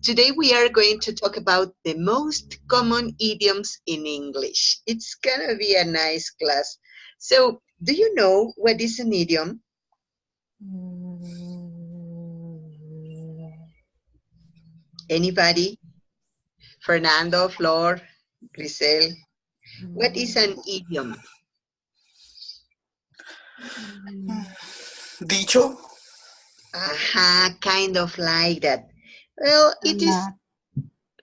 Today we are going to talk about the most common idioms in English. It's gonna be a nice class. So, do you know what is an idiom? Anybody? Fernando, Flor, Grisel. What is an idiom? Dicho. Aha, kind of like that. Well, it is.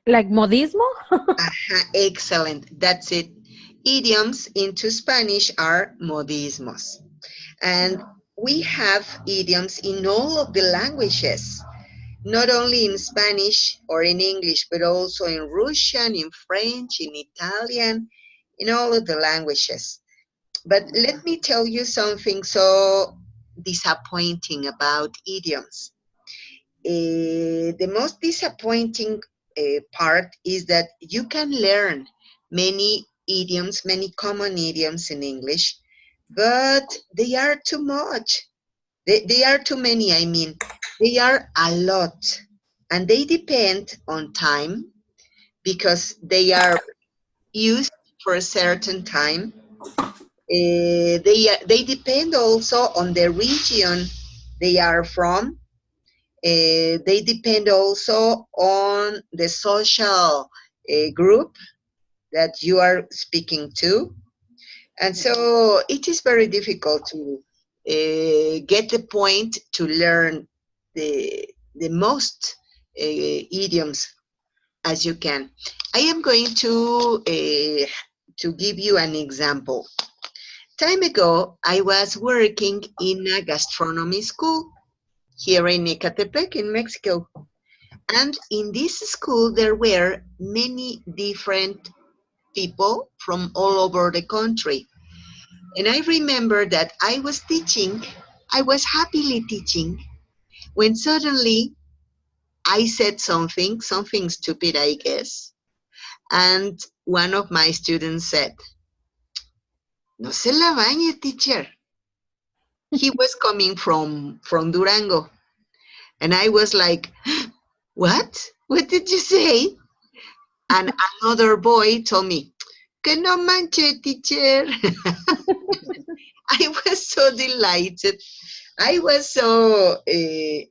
Like modismo? Aha, excellent. That's it. Idioms into Spanish are modismos. And we have idioms in all of the languages, not only in Spanish or in English, but also in Russian, in French, in Italian, in all of the languages. But let me tell you something so disappointing about idioms. The most disappointing part is that you can learn many idioms, many common idioms in English, but they are too much. They are too many, I mean. They are a lot. And they depend on time because they are used for a certain time. They depend also on the region they are from. They depend also on the social group that you are speaking to. And so it is very difficult to get the point to learn the most idioms as you can. I am going to give you an example. Time ago, I was working in a gastronomy school here in Ecatepec in Mexico. And in this school, there were many different people from all over the country. And I remember that I was happily teaching, when suddenly I said something stupid, I guess. And one of my students said, "No se la bañe, teacher." He was coming from Durango. And I was like, "What? What did you say?" And another boy told me, "Que no manche, teacher." I was so delighted. I was so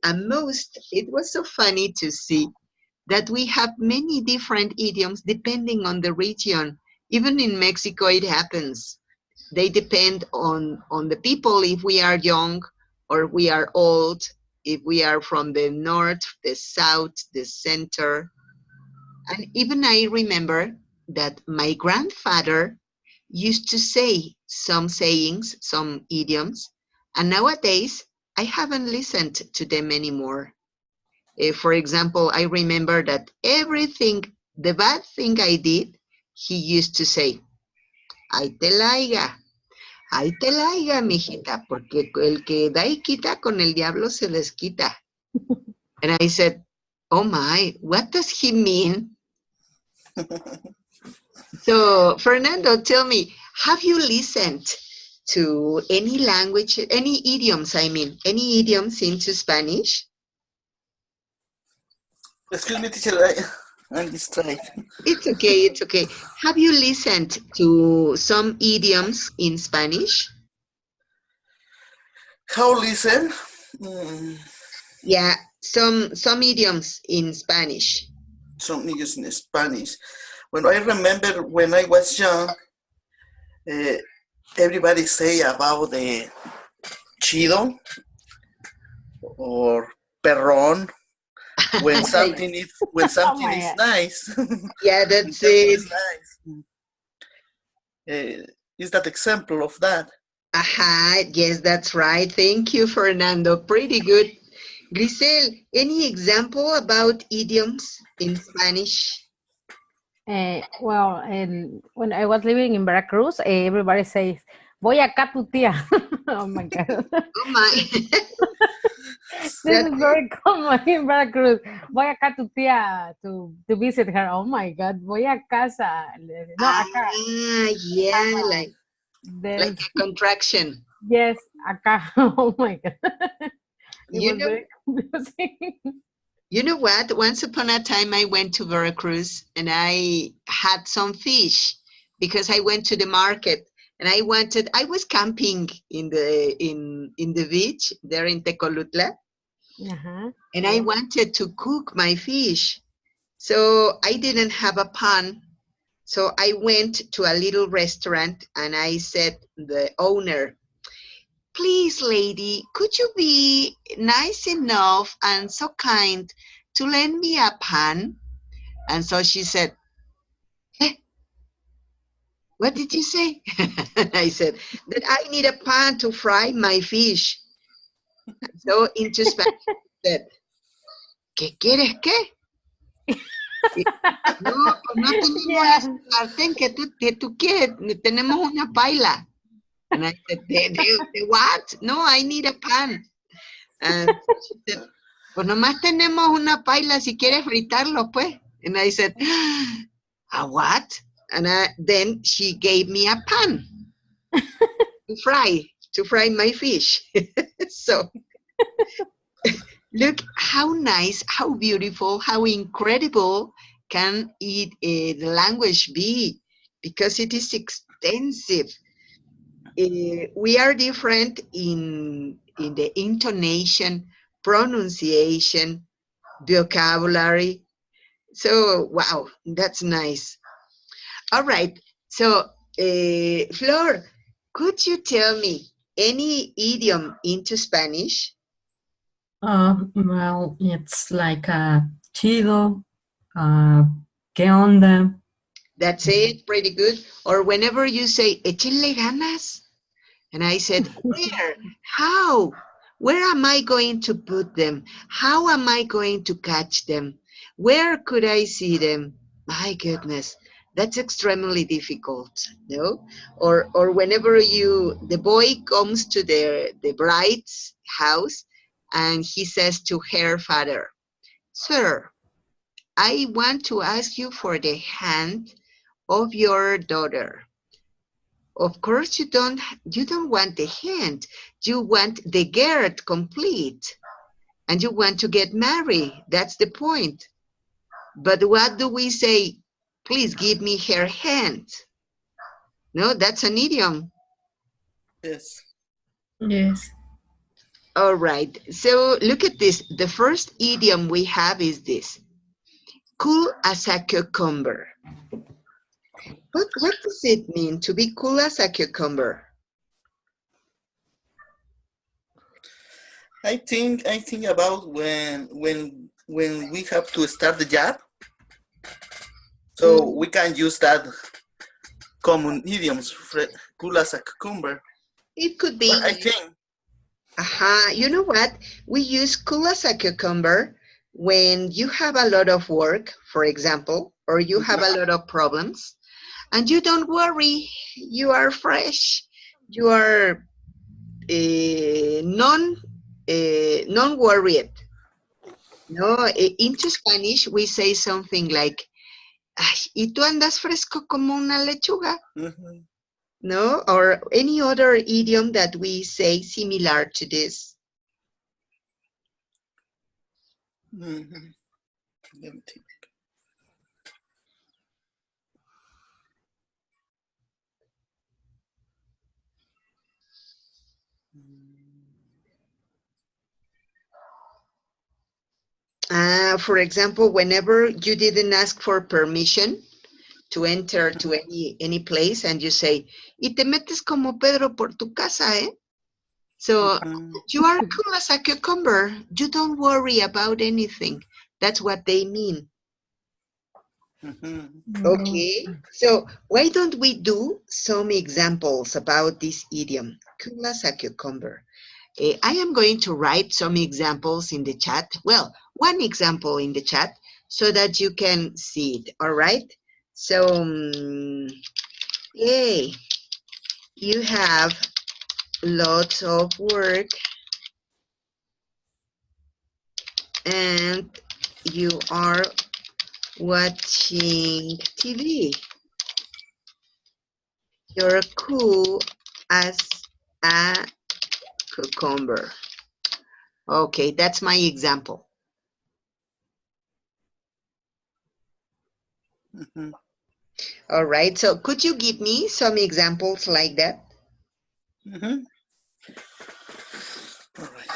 amused. It was so funny to see that we have many different idioms depending on the region. Even in Mexico, it happens. They depend on the people, if we are young or we are old, if we are from the north, the south, the center. And even I remember that my grandfather used to say some sayings, some idioms, and nowadays I haven't listened to them anymore. For example, I remember that everything, the bad thing I did, he used to say, ay te laiga, mijita, porque el que da y quita con el diablo se les quita." And I said, "Oh my, what does he mean?" So, Fernando, tell me, have you listened to any language, any idioms, I mean, any idioms into Spanish? Excuse me, teacher, I'm distracted. It's okay, it's okay. Have you listened to some idioms in Spanish? How listen? Yeah, some idioms in Spanish. Some idioms in Spanish. When I remember when I was young, everybody say about the chido or perrón when something is nice. Yeah, that's it. Nice. Is that example of that? Aha, yes, that's right. Thank you, Fernando. Pretty good. Grisel, any example about idioms in Spanish? Well, when I was living in Veracruz, everybody says, "Voy acá tu tía." Oh my God. Oh my. This is very common in Veracruz. Voy acá tu tía to visit her. Oh my God. Voy a casa. No, acá. Yeah, like a contraction. Yes, acá. Oh my God. It You was know, very confusing. You know what? Once upon a time, I went to Veracruz and I had some fish because I went to the market and I was camping in the beach there in Tecolutla, and I Yeah. wanted to cook my fish. So I didn't have a pan. So I went to a little restaurant and I said the owner, please, lady, could you be nice enough and so kind to lend me a pan? And so she said, eh, what did you say? And I said, that I need a pan to fry my fish. So into Spanish, she said, ¿qué quieres qué? No, pues no tenemos Yeah. ese sartén que tú quieres, tenemos una paila. And I said, ¿De what? No, I need a pan. And she said, pues nomás tenemos una paila, si quieres fritarlo, pues. And I said, a what? And then she gave me a pan to fry my fish. So look how nice, how beautiful, how incredible can the language be, because it is extensive. We are different in the intonation, pronunciation, vocabulary. So, wow, that's nice. All right. So, Flor, could you tell me any idiom into Spanish? Well, it's like chido, ¿qué onda? That's it, pretty good. Or whenever you say, échenle ganas. And I said, where? How? Where am I going to put them? How am I going to catch them? Where could I see them? My goodness, that's extremely difficult, no? Or whenever the boy comes to the bride's house and he says to her father, sir, I want to ask you for the hand of your daughter. Of course, you don't want the hand. You want the girth complete. And you want to get married. That's the point. But what do we say? Please give me her hand. No, that's an idiom. Yes. Yes. All right. So look at this. The first idiom we have is this. Cool as a cucumber. What does it mean to be cool as a cucumber? I think about when we have to start the job, so we can use that common idioms, cool as a cucumber. It could be. But I think. You know what? We use cool as a cucumber when you have a lot of work, for example, or you have a lot of problems, and you don't worry. You are fresh. You are non-worried. No, into Spanish we say something like, ay, y tú andas fresco como una lechuga. No, or any other idiom that we say similar to this. Let me think. For example, whenever you didn't ask for permission to enter to any place and you say, y te metes como Pedro por tu casa, eh? So you are cool as a cucumber. You don't worry about anything. That's what they mean. Okay, so why don't we do some examples about this idiom, cool as a cucumber? I am going to write some examples in the chat. Well, one example in the chat so that you can see it, all right? So, yay, you have lots of work and you are watching TV. You're cool as a cucumber. Okay, that's my example. Mhm. All right, so could you give me some examples like that? Mhm. All right.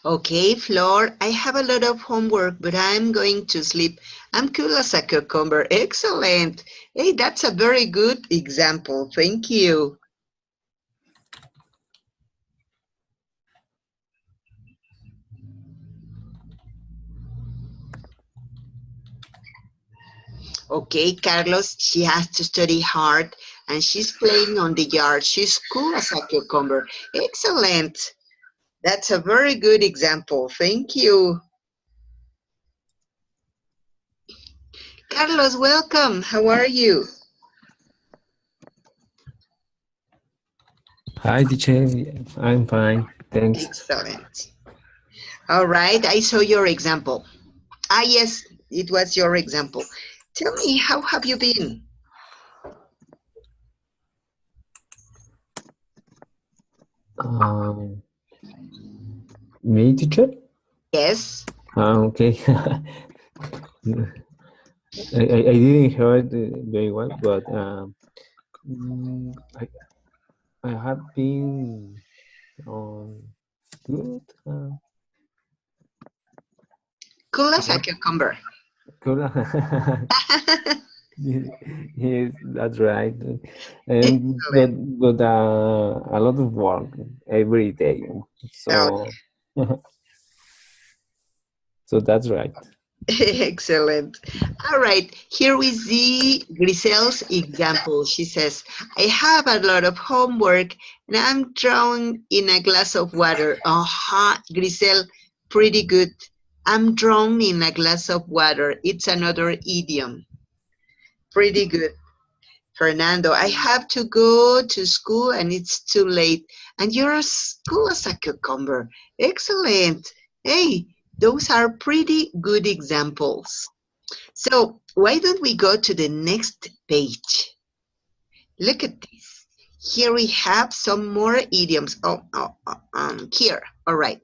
Okay, Flor, I have a lot of homework, but I'm going to sleep. I'm cool as a cucumber. Excellent. Hey, that's a very good example. Thank you. Okay, Carlos, she has to study hard and she's playing on the yard. She's cool as a cucumber. Excellent. That's a very good example. Thank you. Carlos, welcome. How are you? Hi, teacher. I'm fine. Thanks. Excellent. All right, I saw your example. Ah, yes, it was your example. Tell me, how have you been? Me, teacher? Yes. Okay. I didn't hear it very well, but I have been good. Cool I as a have cucumber. good. Yes, that's right. And Excellent. but a lot of work every day. Oh, So so that's right. excellent. All right, here we see Grisel's example. She says, I have a lot of homework and I'm drowning in a glass of water. Aha, Grisel, pretty good. I'm drowning in a glass of water. It's another idiom. Pretty good. Fernando, I have to go to school and it's too late. And you're as cool as a cucumber. Excellent. Hey, those are pretty good examples. So why don't we go to the next page? Look at this. Here we have some more idioms. Here. All right.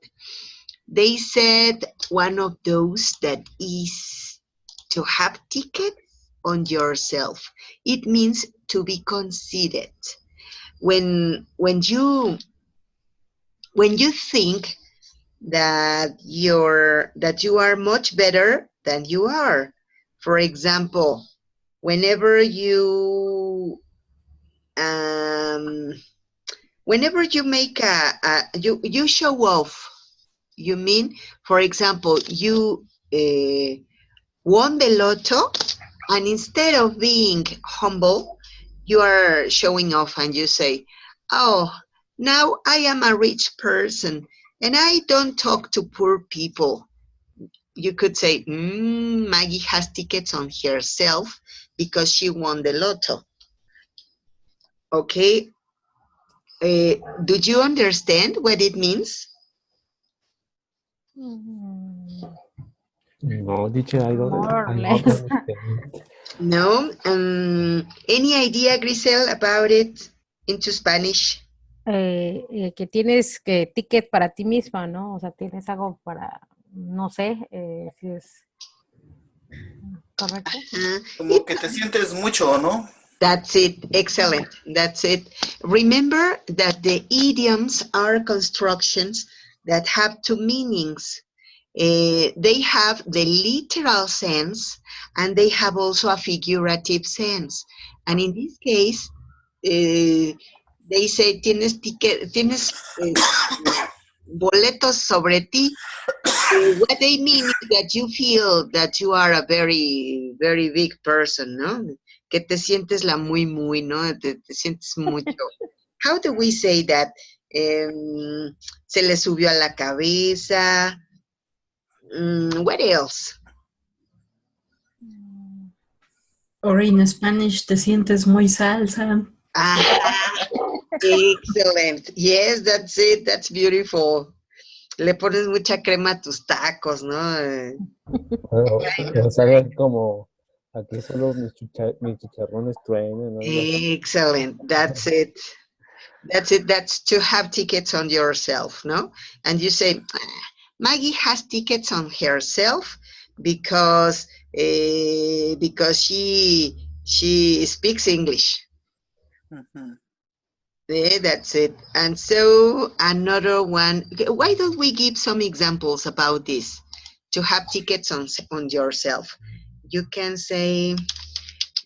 They said one of those that is to have tickets on yourself. It means to be conceited. When you think that you are much better than you are. For example, whenever um, you make you show off. You mean, for example, you won the lotto, and instead of being humble, you are showing off and you say, oh, now I am a rich person and I don't talk to poor people. You could say, Maggie has tickets on herself because she won the lotto. Okay, do you understand what it means? No, teacher, I More or don't less. understand. No? Any idea, Grisel, about it into Spanish? Que tienes que ticket para ti misma, ¿no? O sea, tienes algo para, no sé si es correcto. Como que te sientes mucho, ¿no? That's it. Excellent. That's it. Remember that the idioms are constructions that have two meanings. They have the literal sense and they have also a figurative sense. And in this case, they say tienes boletos sobre ti. What they mean is that you feel that you are a very, very big person, ¿no? Que te sientes la muy, muy, ¿no? Te sientes mucho. How do we say that? Se le subió a la cabeza. What else? Or in Spanish, te sientes muy salsa. Ah, excellent. Yes, that's it. That's beautiful. Le pones mucha crema a tus tacos, ¿no? O sea, como aquí solo mis chicharrones truenan, algo así. Excellent. That's it. That's it. That's to have tickets on yourself, no? And you say, Maggie has tickets on herself because she speaks English. Mhm. That's it. And so another one. Why don't we give some examples about this? To have tickets on yourself. You can say,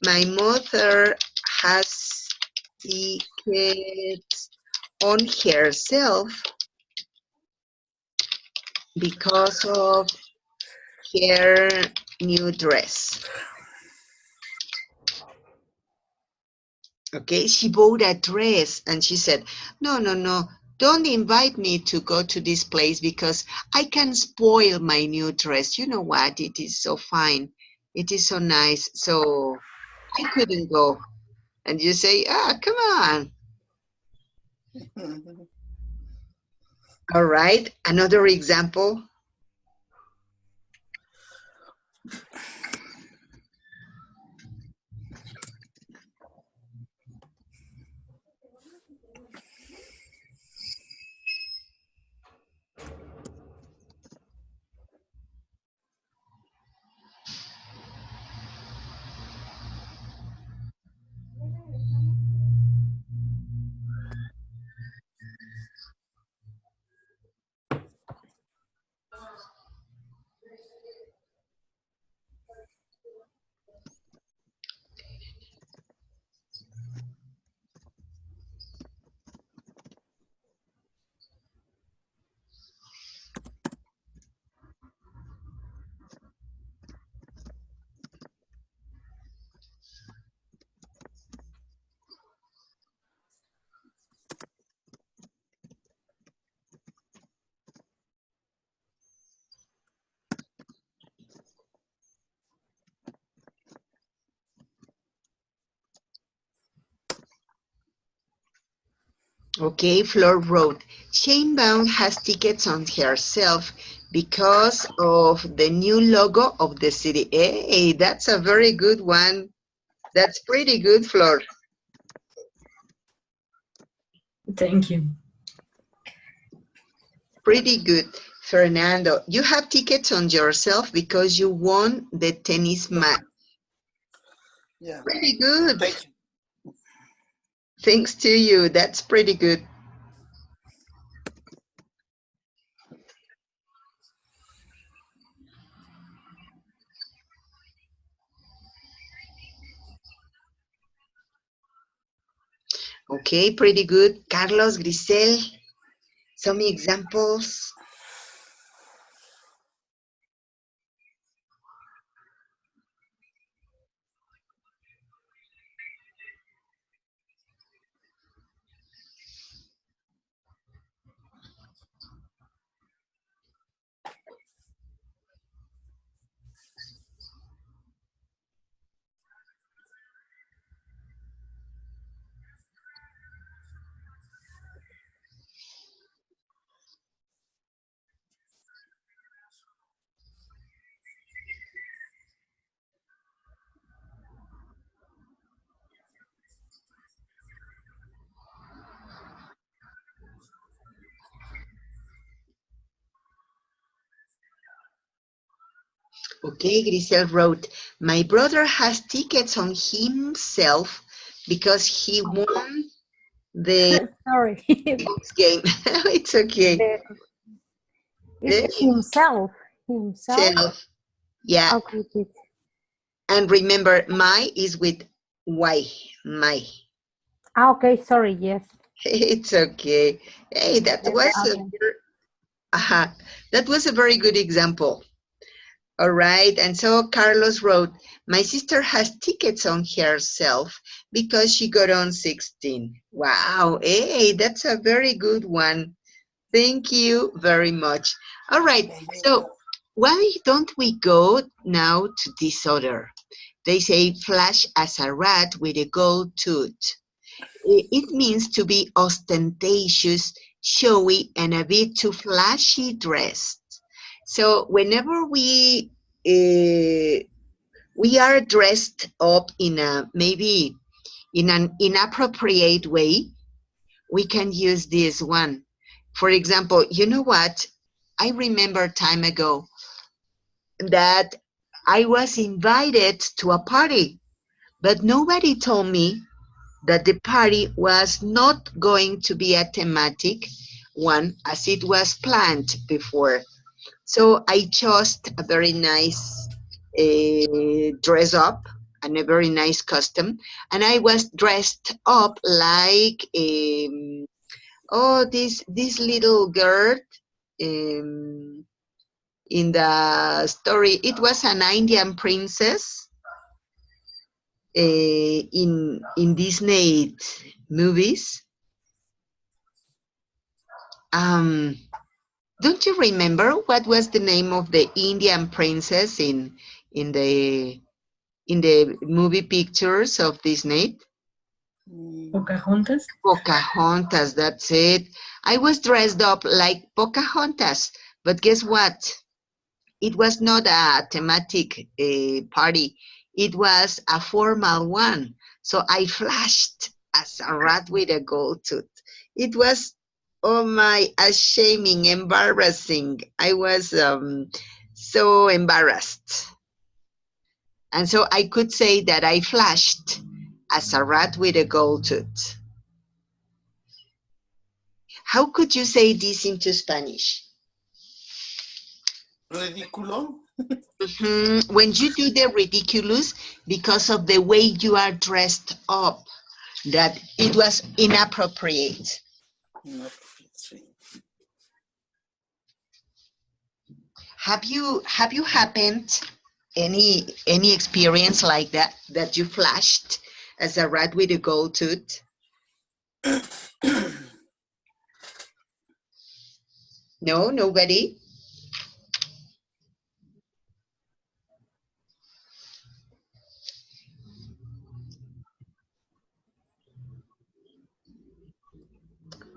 my mother has tickets on herself because of her new dress. Okay, she bought a dress and she said, no, no, no, don't invite me to go to this place because I can spoil my new dress. You know what? It is so fine. It is so nice. So I couldn't go. And you say, come on. Mhm. All right, another example. Okay, Flor wrote, Shanebaum has tickets on herself because of the new logo of the city. Hey, that's a very good one. That's pretty good, Flor. Thank you. Pretty good. Fernando, you have tickets on yourself because you won the tennis match. Yeah. Pretty good. Thank you. Thanks to you. That's pretty good. Okay, pretty good. Carlos, Grisel, some examples. Okay, Grisel wrote, my brother has tickets on himself because he won the Sorry. box game. It's okay. It's himself. Himself. Self. Yeah. Okay, good. And remember, my is with Y. My. Okay, sorry, yes. It's okay. Hey, that Yes, was okay. That was a very good example. All right, and so Carlos wrote, my sister has tickets on herself because she got on 16. Wow, hey, that's a very good one. Thank you very much. All right, so why don't we go now to this other? They say flash as a rat with a gold tooth. It means to be ostentatious, showy, and a bit too flashy dressed. So whenever we are dressed up in a maybe in an inappropriate way, we can use this one. For example, you know what? I remember time ago that I was invited to a party, but nobody told me that the party was not going to be a thematic one as it was planned before. So I chose a very nice dress up and a very nice costume, and I was dressed up like this little girl in the story. It was an Indian princess in Disney movies. Don't you remember what was the name of the Indian princess in the movie pictures of Disney? Pocahontas. Pocahontas, that's it. I was dressed up like Pocahontas, but guess what? It was not a thematic party. It was a formal one. So I flashed as a rat with a gold tooth. It was, oh my, shaming, embarrassing. I was so embarrassed. And so I could say that I flashed as a rat with a gold tooth. How could you say this into Spanish? Ridículo. When you do the ridiculous because of the way you are dressed up, that it was inappropriate. Have you happened any experience like that you flashed as a rat with a gold tooth? No, nobody?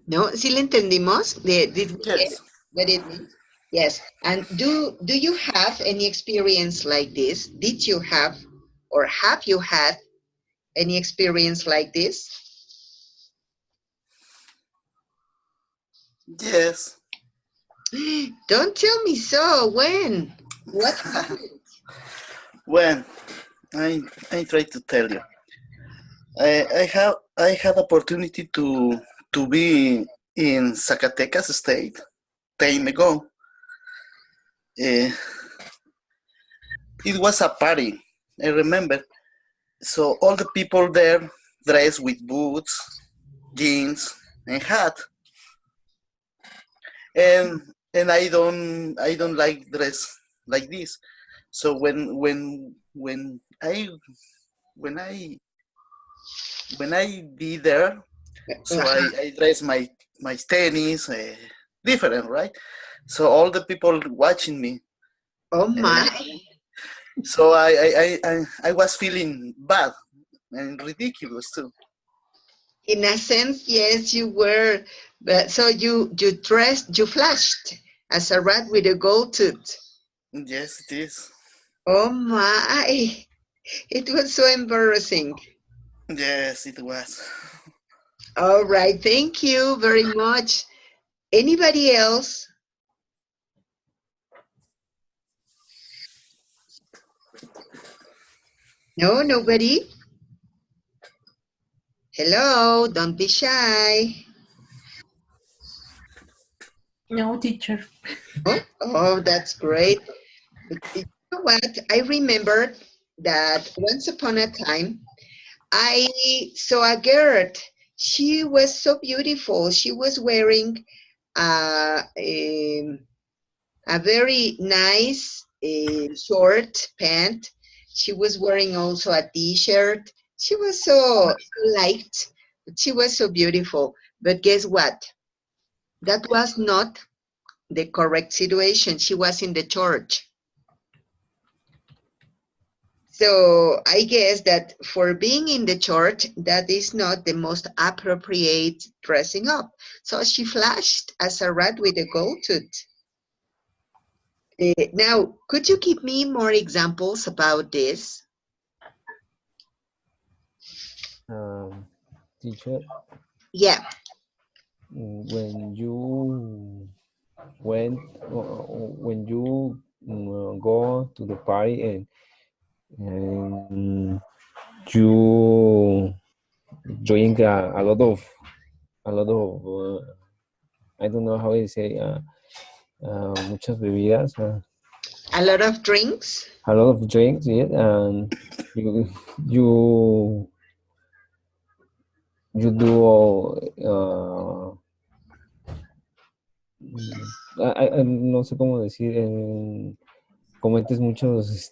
No, ¿sí le entendimos? Did we get Yes. what it means? Yes. And do you have any experience like this? Did you have or have you had any experience like this? Yes. Don't tell me so. When? What happened? When I try to tell you, I had opportunity to be in Zacatecas State time ago. It was a party, I remember. So all the people there dressed with boots, jeans, and hat. And I don't like dress like this. So when I be there, so I dress my tennis different, right? So all the people watching me. Oh my. So I was feeling bad and ridiculous too. In a sense, yes, you were. But so you flashed as a rat with a gold tooth. Yes, it is. Oh my. It was so embarrassing. Yes, it was. All right, thank you very much. Anybody else? No, nobody? Hello, don't be shy. No, teacher. Oh, that's great. You know what? I remember that once upon a time, I saw a girl. She was so beautiful. She was wearing a a very nice short pant. She was wearing also a t-shirt. She was so liked. She was so beautiful. But guess what? That was not the correct situation. She was in the church. So I guess that for being in the church, that is not the most appropriate dressing up. So she flashed as a rat with a gold tooth. Now, could you give me more examples about this? Teacher, Yeah. when you went, when you go to the party and you drink a lot of I don't know how you say muchas bebidas, A lot of drinks. a lot of drinks, yeah, and you you you do no sé cómo decir, cometes muchos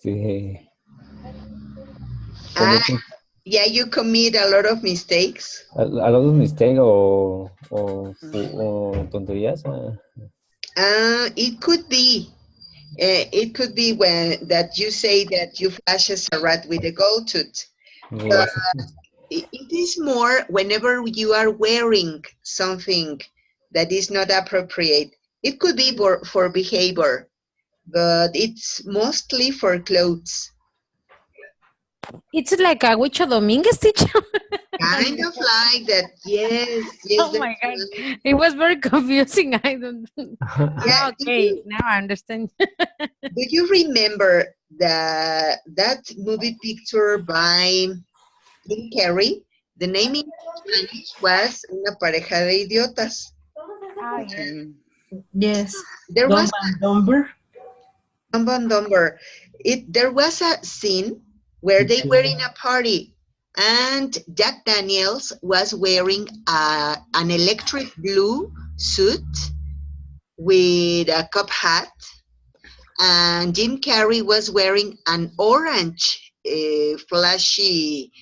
Ah, cometes yeah, you commit a lot of mistakes. a lot of mistakes o tonterías. It could be. It could be when that you say that you flash as a rat with a gold tooth. Yes. It is more whenever you are wearing something that is not appropriate. It could be for behavior, but it's mostly for clothes. It's like a Huicho Dominguez teacher. Kind of like that. Yes, yes. Oh my God. It was very confusing. I don't. Yeah. Okay, now I understand. Do you remember that movie picture by Jim Carrey? The name in Spanish was Una pareja de idiotas. Oh, yeah. Yes. There Dumb was and Dumber. Dumb and Dumber. There was a scene where they were in a party, and Jack Daniels was wearing an electric blue suit with a cup hat, and Jim Carrey was wearing an orange flashy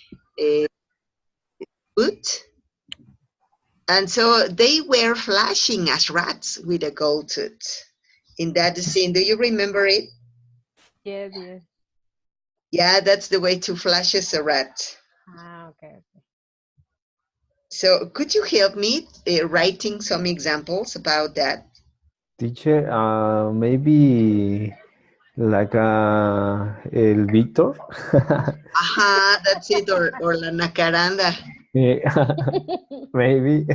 suit. And so they were flashing as rats with a gold tooth in that scene. Do you remember it? Yes, yes. Yeah, that's the way to flash as a rat. Okay. So could you help me writing some examples about that? Teacher, maybe like el Víctor. Aha, that's it, or la nacaranda. Maybe.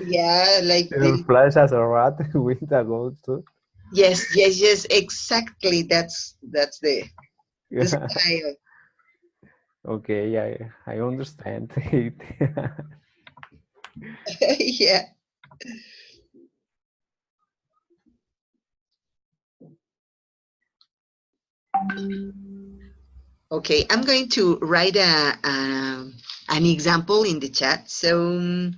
Yeah, like Flash as a rat with a gold tooth. yes, exactly. That's the style. Okay, I understand it. Yeah. Okay, I'm going to write an example in the chat. So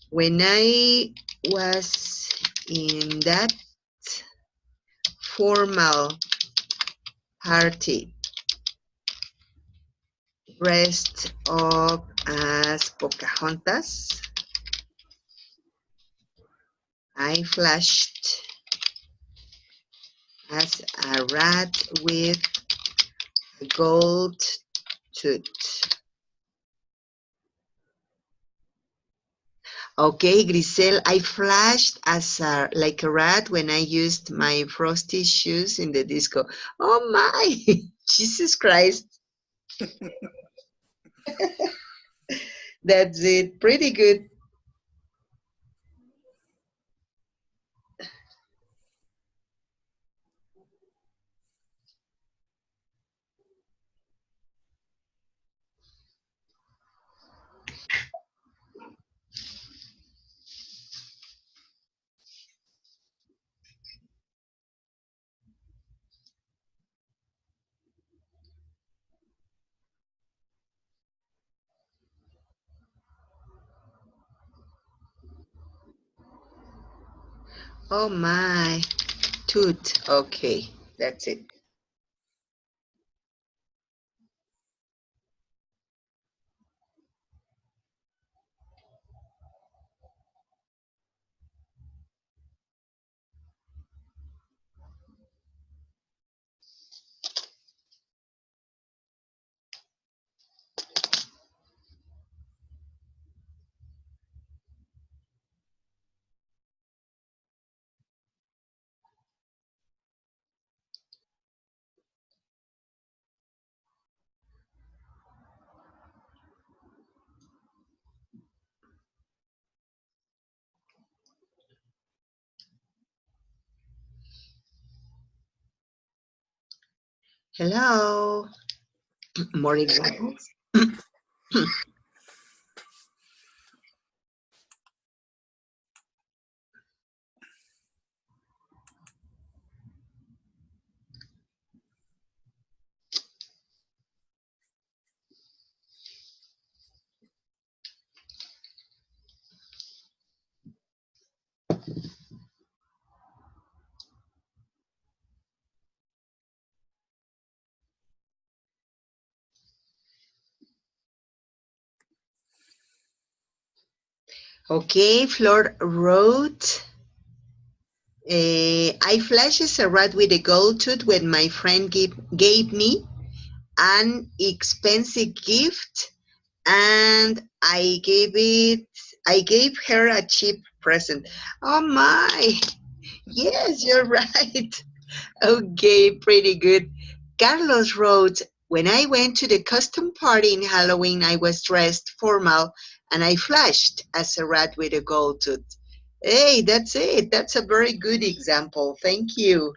when I was in that formal party dressed up as Pocahontas, I flashed as a rat with a gold tooth. Okay, Grisel, I flashed as like a rat when I used my frosty shoes in the disco. Oh my, Jesus Christ. That's it, pretty good. Oh my, toot. Okay, that's it. Hello. More examples? Okay, Flor wrote, I flashed as a rat with a gold tooth when my friend gave me an expensive gift, and I gave her a cheap present. Oh my, yes, you're right. Okay, pretty good. Carlos wrote, when I went to the custom party in Halloween, I was dressed formal and I flashed as a rat with a gold tooth. Hey, that's it. That's a very good example. Thank you.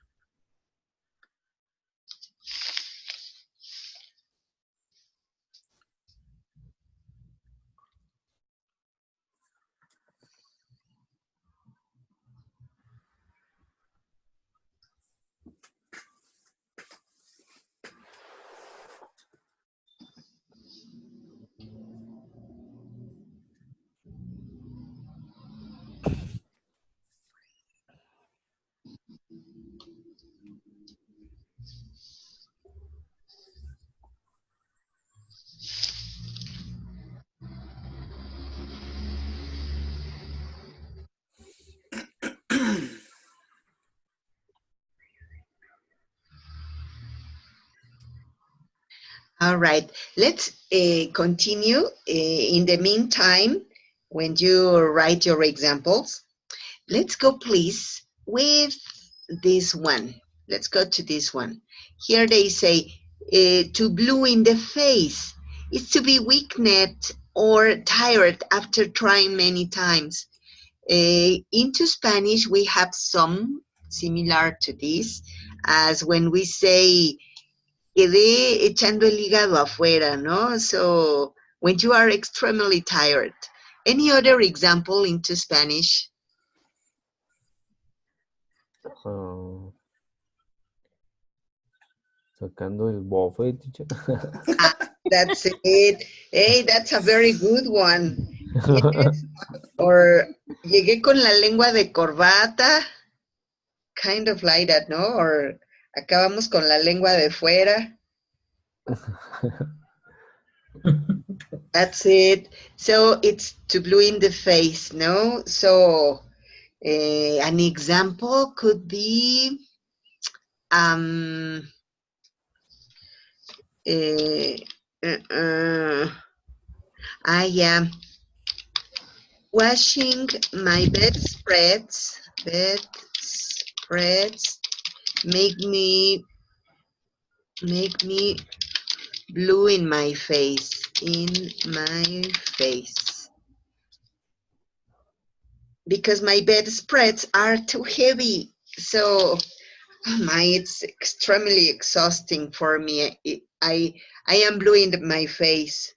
All right, let's continue. In the meantime, when you write your examples, let's go please with this one. Let's go to this one. Here they say, to blue in the face is to be weakened or tired after trying many times. Into Spanish, we have some similar to this, as when we say, quedé echando el hígado afuera, ¿no? So, when you are extremely tired. Any other example into Spanish? Sacando el bofe, teacher. That's it. Hey, that's a very good one. Yes. Or llegué con la lengua de corbata. Kind of like that, ¿no? Or acabamos con la lengua de fuera. That's it. So it's to blue in the face, no? So an example could be um uh, I am washing my bedspreads make me blue in my face, because my bedspreads are too heavy. So oh my, it's extremely exhausting for me. I am blue in my face.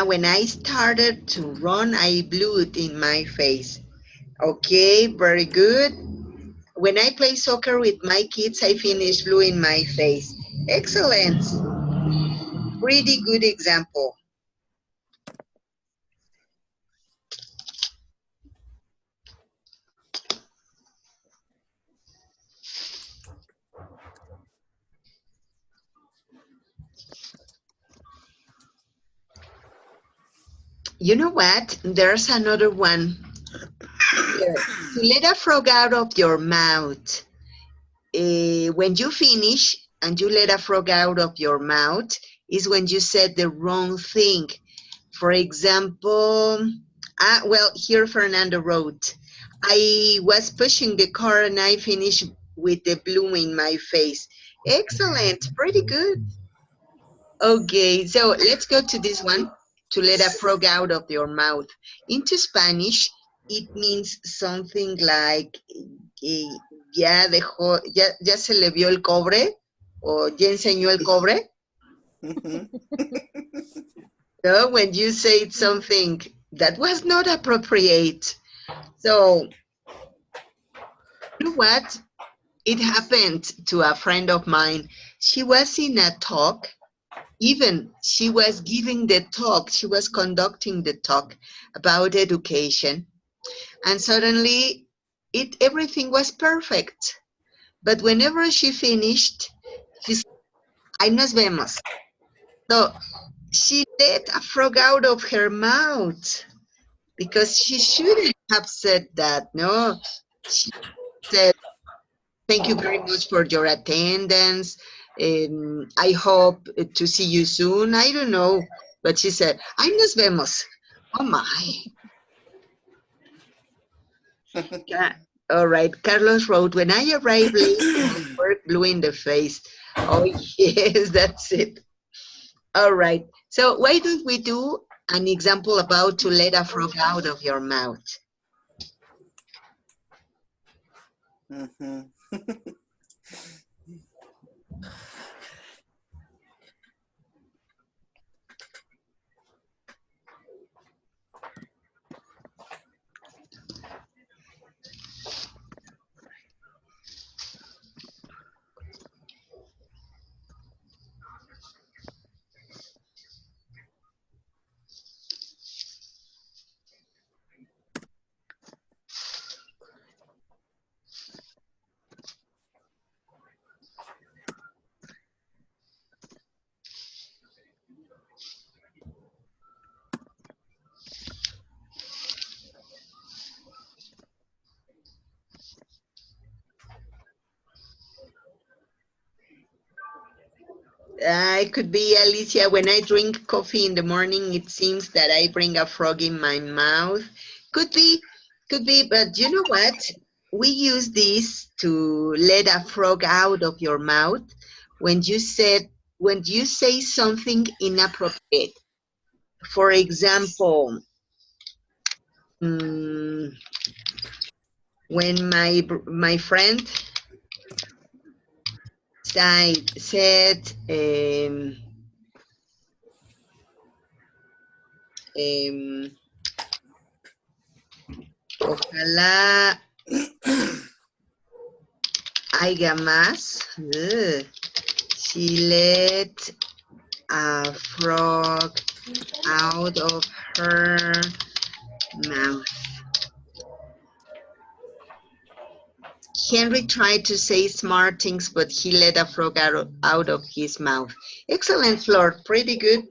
When I started to run, I blew it in my face. Okay, very good. When I play soccer with my kids, I finish blue in my face. Excellent. Pretty good example. You know what? There's another one. Here. To let a frog out of your mouth. When you finish and you let a frog out of your mouth is when you said the wrong thing. For example, well, here Fernando wrote, I was pushing the car and I finished with the bloom in my face. Excellent, pretty good. Okay, so let's go to this one, to let a frog out of your mouth. Into Spanish, it means something like, ya dejó, ya se le vio el cobre, o ya enseñó el cobre. So when you say something that was not appropriate. So, you know what? It happened to a friend of mine. She was in a talk. Even she was giving the talk, she was conducting the talk about education, and suddenly everything was perfect. But whenever she finished, she said, "Ay, nos vemos." So she let a frog out of her mouth because she shouldn't have said that. No, she said, "Thank you very much for your attendance. I hope to see you soon." I don't know. But she said, "Ay, nos vemos." Oh, my. Yeah. All right. Carlos wrote, when I arrived late, my work blew in the face. Oh, yes, that's it. All right. So why don't we do an example about to let a frog out of your mouth? It could be, Alicia, when I drink coffee in the morning, it seems that I bring a frog in my mouth. Could be, but you know what? We use this to let a frog out of your mouth when you say something inappropriate. For example, when my friend said ojalá haya más. She let a frog out of her mouth. Henry tried to say smart things, but he let a frog out of his mouth. Excellent, Flor. Pretty good.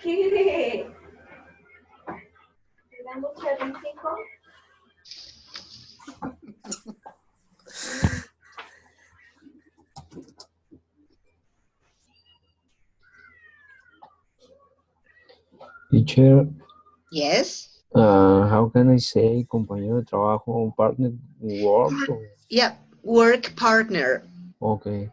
¿Qué? ¿Te dan mucho rico? Teacher, Yes? how can I say compañero de trabajo, partner in work? Yeah, work partner. Okay.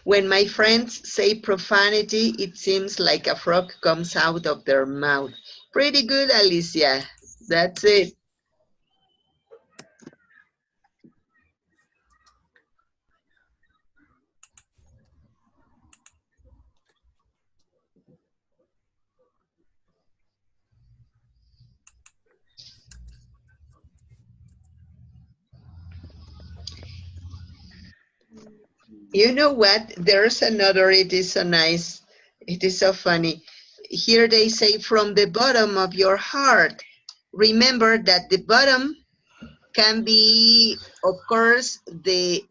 When my friends say profanity, it seems like a frog comes out of their mouth. Pretty good, Alicia. That's it. You know what? There's another, it is so nice. It is so funny. Here they say from the bottom of your heart. Remember that the bottom can be, of course, the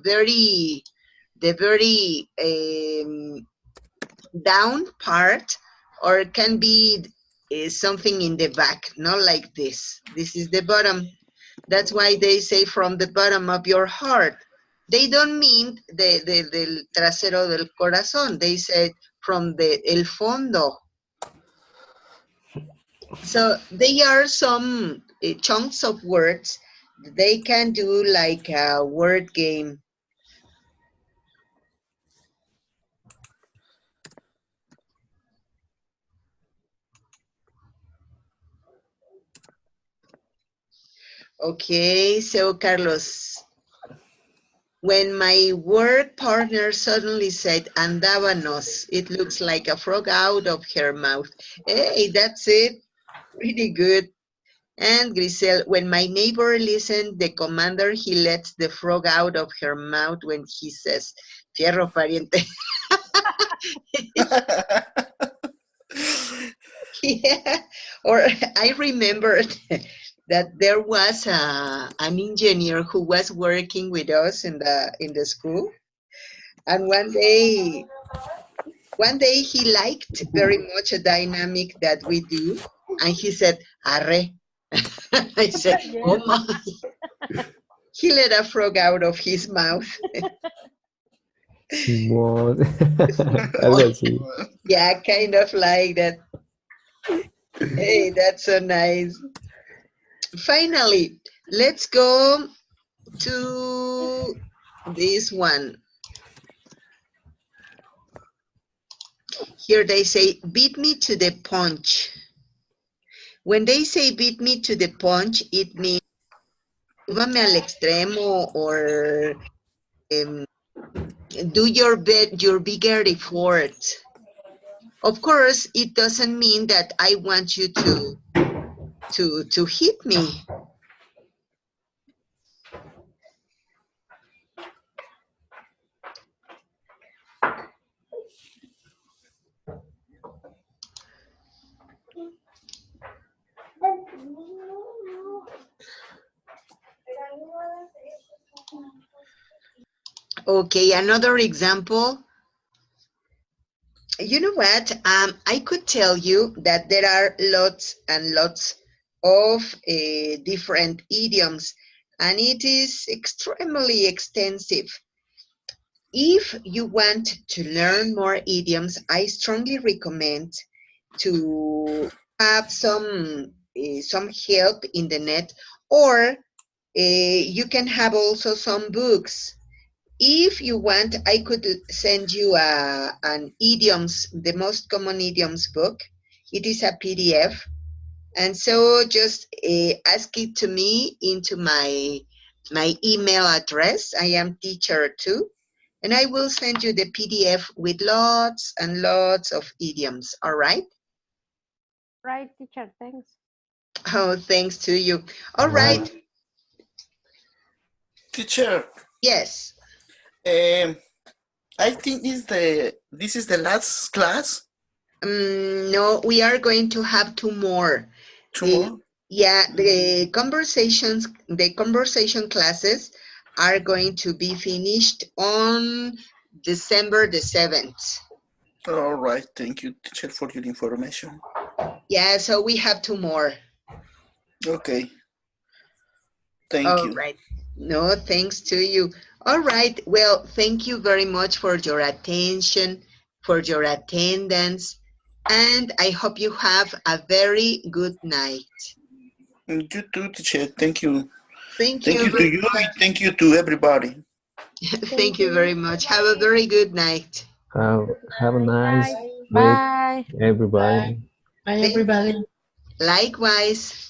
very down part, or it can be something in the back, not like this. This is the bottom. That's why they say from the bottom of your heart. They don't mean del trasero del corazón. They said from the el fondo. So they are some chunks of words. They can do like a word game. Okay, so Carlos, when my work partner suddenly said, andábanos, it looks like a frog out of her mouth. Hey, that's it. Pretty good. And Grisel, when my neighbor listened, the commander, he lets the frog out of her mouth when he says, fierro pariente. Yeah, or I remembered that there was an engineer who was working with us in the school, and one day he liked very much a dynamic that we do, and he said, "Arre." I said, "Oh my!" He let a frog out of his mouth. Simón. Algo así. Yeah, kind of like that. Hey, that's so nice. Finally, let's go to this one. Here they say, beat me to the punch. When they say beat me to the punch, it means llévame al extremo, or do your bigger effort. Of course, it doesn't mean that I want you to hit me. Okay, another example. You know what? I could tell you that there are lots and lots of different idioms, and it is extremely extensive. If you want to learn more idioms, I strongly recommend to have some help in the net, or you can have also some books. If you want, I could send you an idioms, the most common idioms book. It is a PDF. And so just ask it to me into my email address. I am teacher too. And I will send you the PDF with lots and lots of idioms. All right? Right, teacher, thanks. Oh, thanks to you. All right. Teacher. Yes. I think this is the last class. No, we are going to have two more. Two more? Yeah, the conversation classes are going to be finished on December the 7th. All right. Thank you, teacher, for your information. Yeah, so we have 2 more. Okay. Thank All you. right. No, thanks to you. All right. Well, thank you very much for your attention, for your attendance, and I hope you have a very good night. You too, teacher. Thank you. Thank Thank you you to very you. much. And thank you to everybody. Thank you very much. Have a very good night. Have a nice week, Bye. everybody. Bye, Thank everybody. you. Likewise.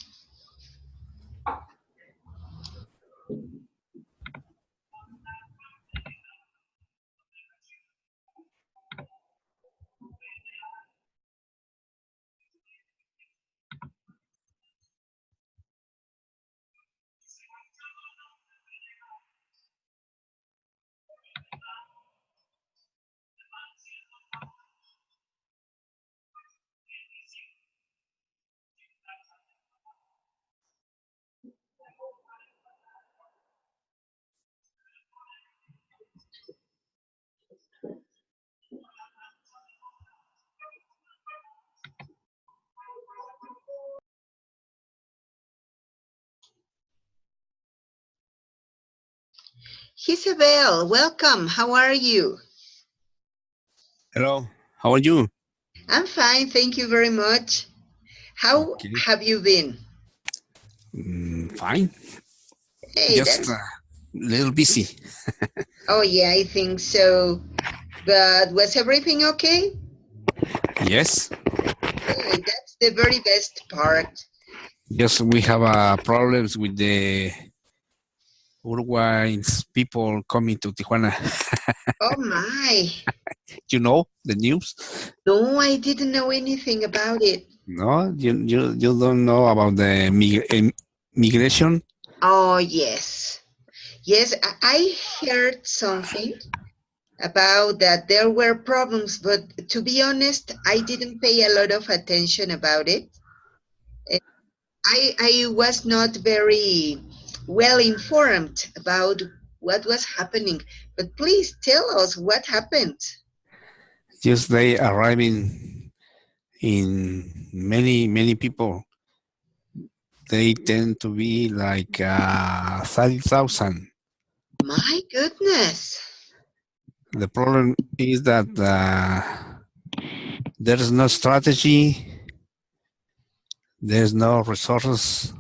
Isabel, welcome. How are you? Hello, how are you? I'm fine. Thank you very much. How Okay. have you been? Fine. Hey, Just that's... a little busy. Oh, yeah, I think so. But was everything okay? Yes. Good. That's the very best part. Yes, we have problems with the Uruguay's people coming to Tijuana. Oh, my. You know the news? No, I didn't know anything about it. No, you don't know about the migration? Oh, yes. Yes, I heard something about that there were problems, but to be honest, I didn't pay a lot of attention about it. I was not very well informed about what was happening, but please tell us what happened. Just they arriving in many people. They tend to be like 30,000. My goodness. The problem is that there is no strategy, there's no resources,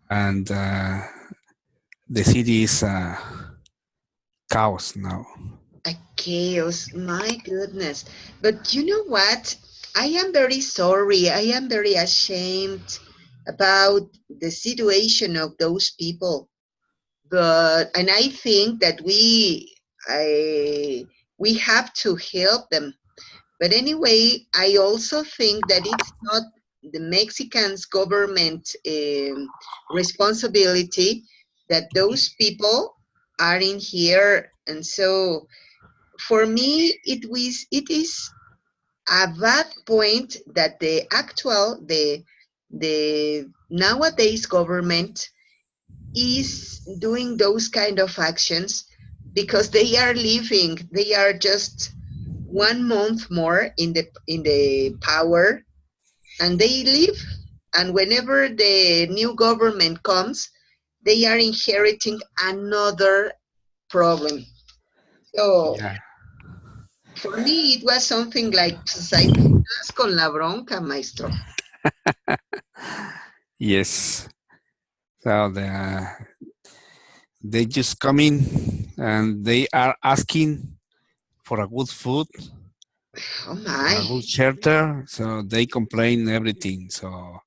and the city is chaos now. A chaos, my goodness. But you know what? I am very sorry. I am very ashamed about the situation of those people. And I think that we have to help them. But anyway, I also think that it's not the Mexican's government responsibility that those people are in here. And so for me, it is a bad point that the nowadays government is doing those kind of actions because they are just 1 month more in the power, and they leave, and whenever the new government comes, they are inheriting another problem. So Yeah. for me it was something like, pues ahí te quedas con la bronca, maestro. Yes. So they just come in and they are asking for a good food, Oh for a my. good shelter. So they complain everything. So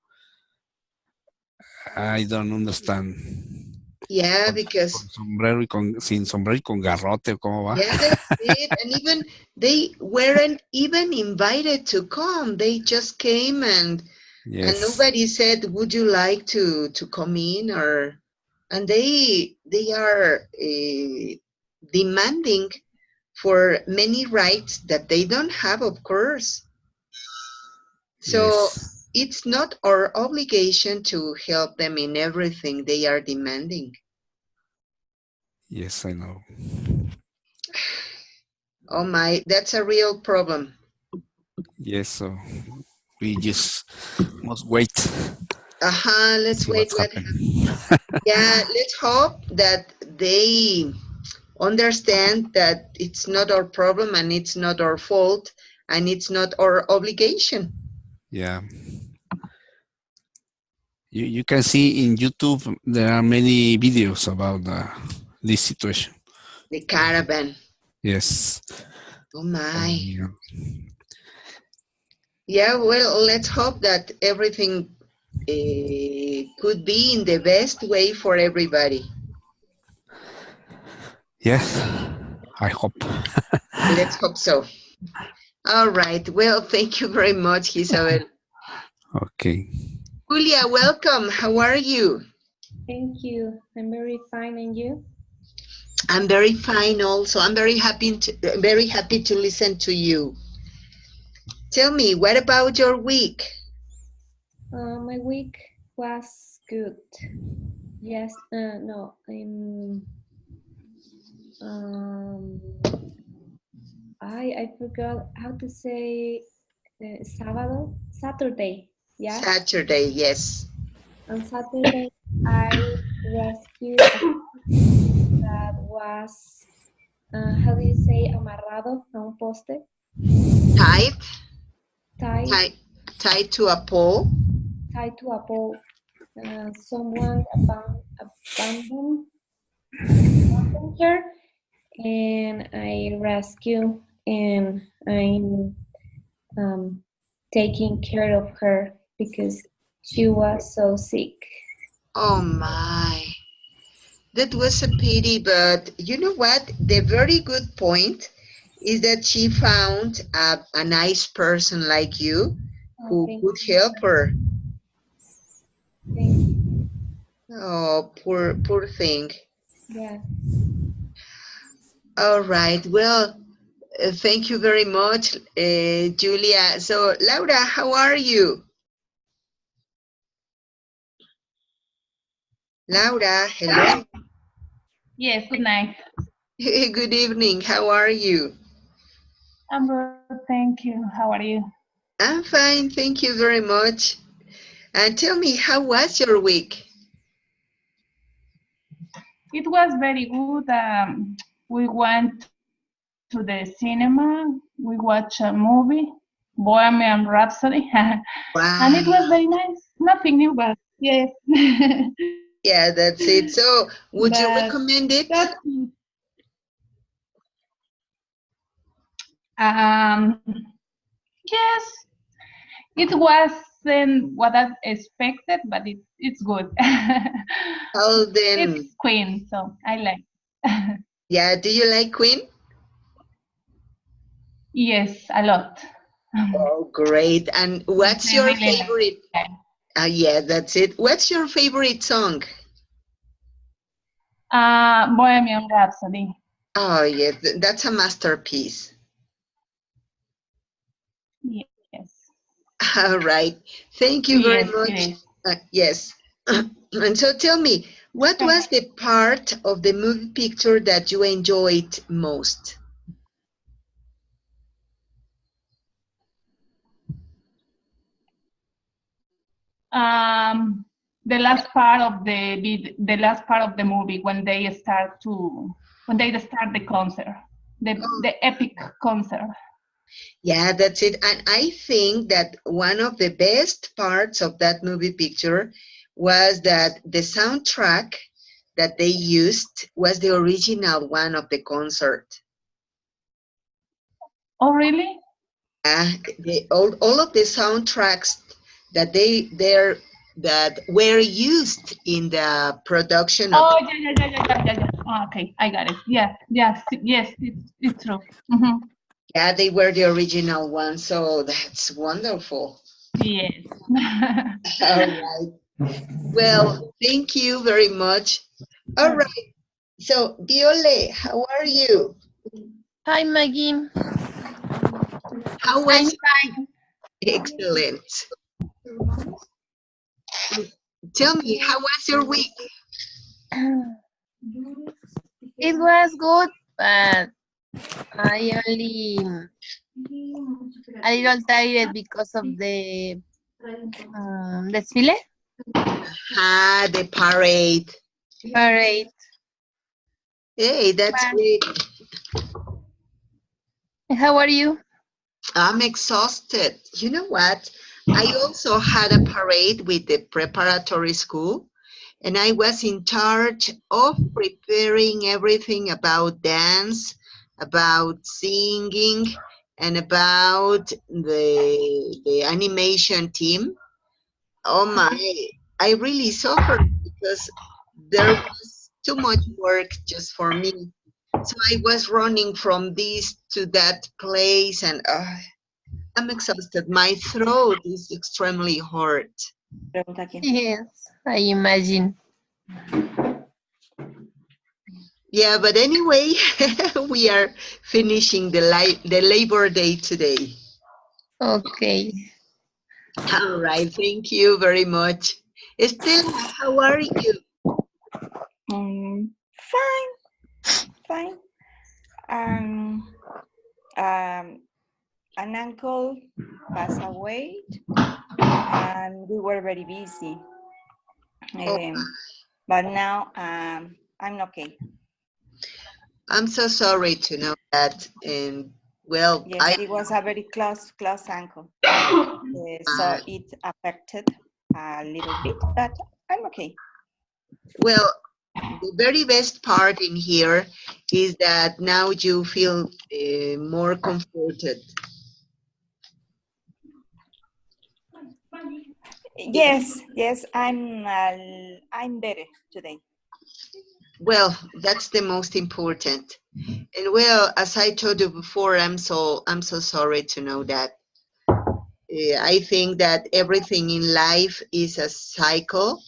I don't understand. Yeah, Con because sombrero y sin sombrero y con garrote, ¿cómo va? yeah, that's it. And even they weren't even invited to come. They just came, and Yes. nobody said, "Would you like to come in?" Or and they are demanding for many rights that they don't have, of course. So Yes. it's not our obligation to help them in everything they are demanding. Yes, I know. Oh my, that's a real problem. Yes, so we just must wait. Let's See wait what's what happening. Yeah, let's hope that they understand that it's not our problem and it's not our fault and it's not our obligation. Yeah. You can see in YouTube there are many videos about this situation. The caravan. Yes. Oh my. Yeah. Yeah, well, let's hope that everything could be in the best way for everybody. Yes, I hope. Let's hope so. All right. Well, thank you very much, Isabel. Okay. Julia, welcome. How are you? Thank you. I'm very fine, and you? I'm very fine also. I'm very happy to listen to you. Tell me, what about your week? My week was good. Yes, no, I forgot how to say Saturday. Yes, Saturday, yes. on Saturday I rescued a that was how do you say amarrado a un poste? Tied, Tied, tied to a pole. tied to a pole. Someone abandoned her, and I rescue, and I'm taking care of her because she was so sick. Oh my. That was a pity, but you know what? The very good point is that she found a nice person like you Oh, who thank could you. help her. Thank you. Oh, poor thing. Yeah. All right. Well, thank you very much, Julia. So, Laura, how are you? Laura, hello. Yes, good night. Good evening. How are you? I'm good, thank you. How are you? I'm fine. Thank you very much. And tell me, how was your week? It was very good. We went to the cinema. We watched a movie, Bohemian Rhapsody, and it was Wow. very nice. Nothing new, but yes. Yeah, that's it. So, would you but recommend it? that's um, yes. It wasn't what I expected, but it's good. Well, It's then, Queen, so I like. yeah, do you like Queen? Yes, a lot. Oh, great. And what's I your really favorite? like. Yeah, that's it. What's your favorite song? Bohemian Rhapsody. Oh, yes, that's a masterpiece. Yes. All right. Thank you very Yes, much. it is. Yes. And so tell me, what was the part of the movie picture that you enjoyed most? The last part of the last part of the movie when they start the concert, the epic concert. Yeah, that's it. And I think that one of the best parts of that movie picture was that the soundtrack that they used was the original one of the concert. Oh, really? All of the soundtracks that that were used in the production of. Oh, yeah. Oh, okay, I got it. Yeah, yes, it's true. Mm-hmm. Yeah, they were the original ones, so that's wonderful. Yes. All right. Well, thank you very much. All right. So, Viole, how are you? Hi, Maggie. How I'm was fine. excellent? Tell me, how was your week? It was good, but I only a little tired because of the desfile Ah, the parade. parade. Hey, that's But great. how are you? I'm exhausted. You know what? I also had a parade with the preparatory school, and I was in charge of preparing everything about dance, about singing, and about the animation team. Oh my, I really suffered because there was too much work just for me. So I was running from this to that place, and I'm exhausted. My throat is extremely hurt. Yes, I imagine. Yeah, but anyway, we are finishing the Labor Day today. Okay. All right, thank you very much. Stella, how are you? Fine. An uncle passed away, and we were very busy. But now I'm okay. I'm so sorry to know that. And well, Yes, it was a very close uncle. So it affected a little bit, but I'm okay. well, the very best part in here is that now you feel more comforted. Yes, I'm better today. Well, that's the most important. And well, as I told you before, I'm so sorry to know that. I think that everything in life is a cycle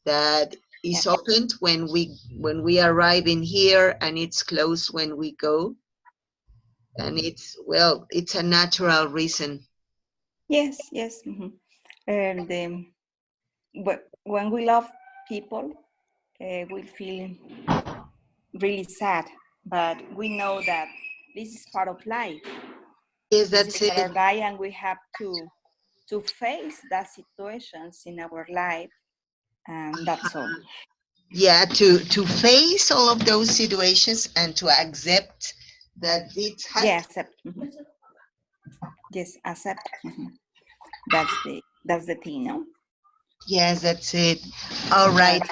that is opened when we arrive in here, and it's closed when we go. And it's a natural reason. Yes. And when we love people, we feel really sad, but we know that this is part of life. Yes, that's it. Part of life, and we have to face the situations in our life, and that's all. Yeah, to face all of those situations and to accept that it's happening. Yeah, accept. Yes, accept. That's the thing, no? Yes, that's it. All right.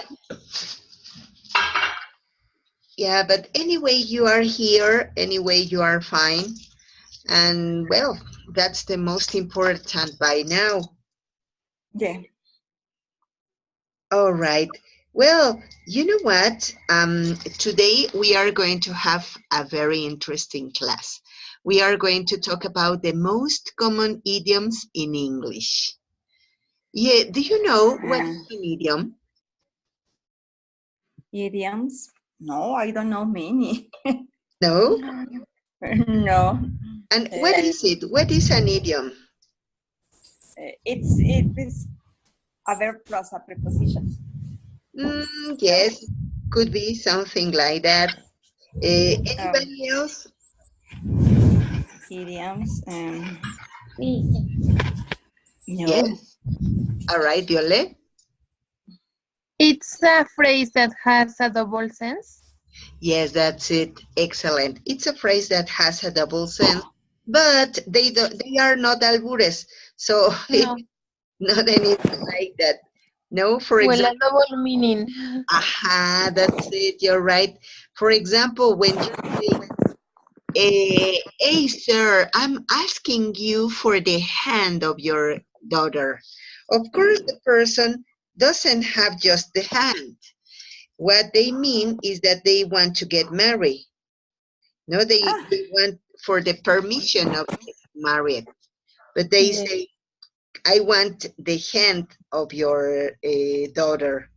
Yeah, but anyway, you are here. Anyway, you are fine. And well, that's the most important by now. Yeah. All right. Well, you know what? Today we are going to have a very interesting class. We are going to talk about the most common idioms in English. Yeah, do you know what is an idiom? Idioms? No, I don't know many. No? No. And what is it? What is an idiom? It is a verb plus a preposition. Yes, could be something like that. Anybody else? Idioms. No. Yes. All right, Viole. It's a phrase that has a double sense. Yes, that's it. Excellent. It's a phrase that has a double sense, but they are not albures, so No. it's not anything like that. No, for Well, example. a double meaning. Aha, that's it. You're right. For example, when you say, hey, sir, I'm asking you for the hand of your daughter. Of course, the person doesn't have just the hand. What they mean is that they want to get married. No, they want for the permission of married. But they say, I want the hand of your daughter.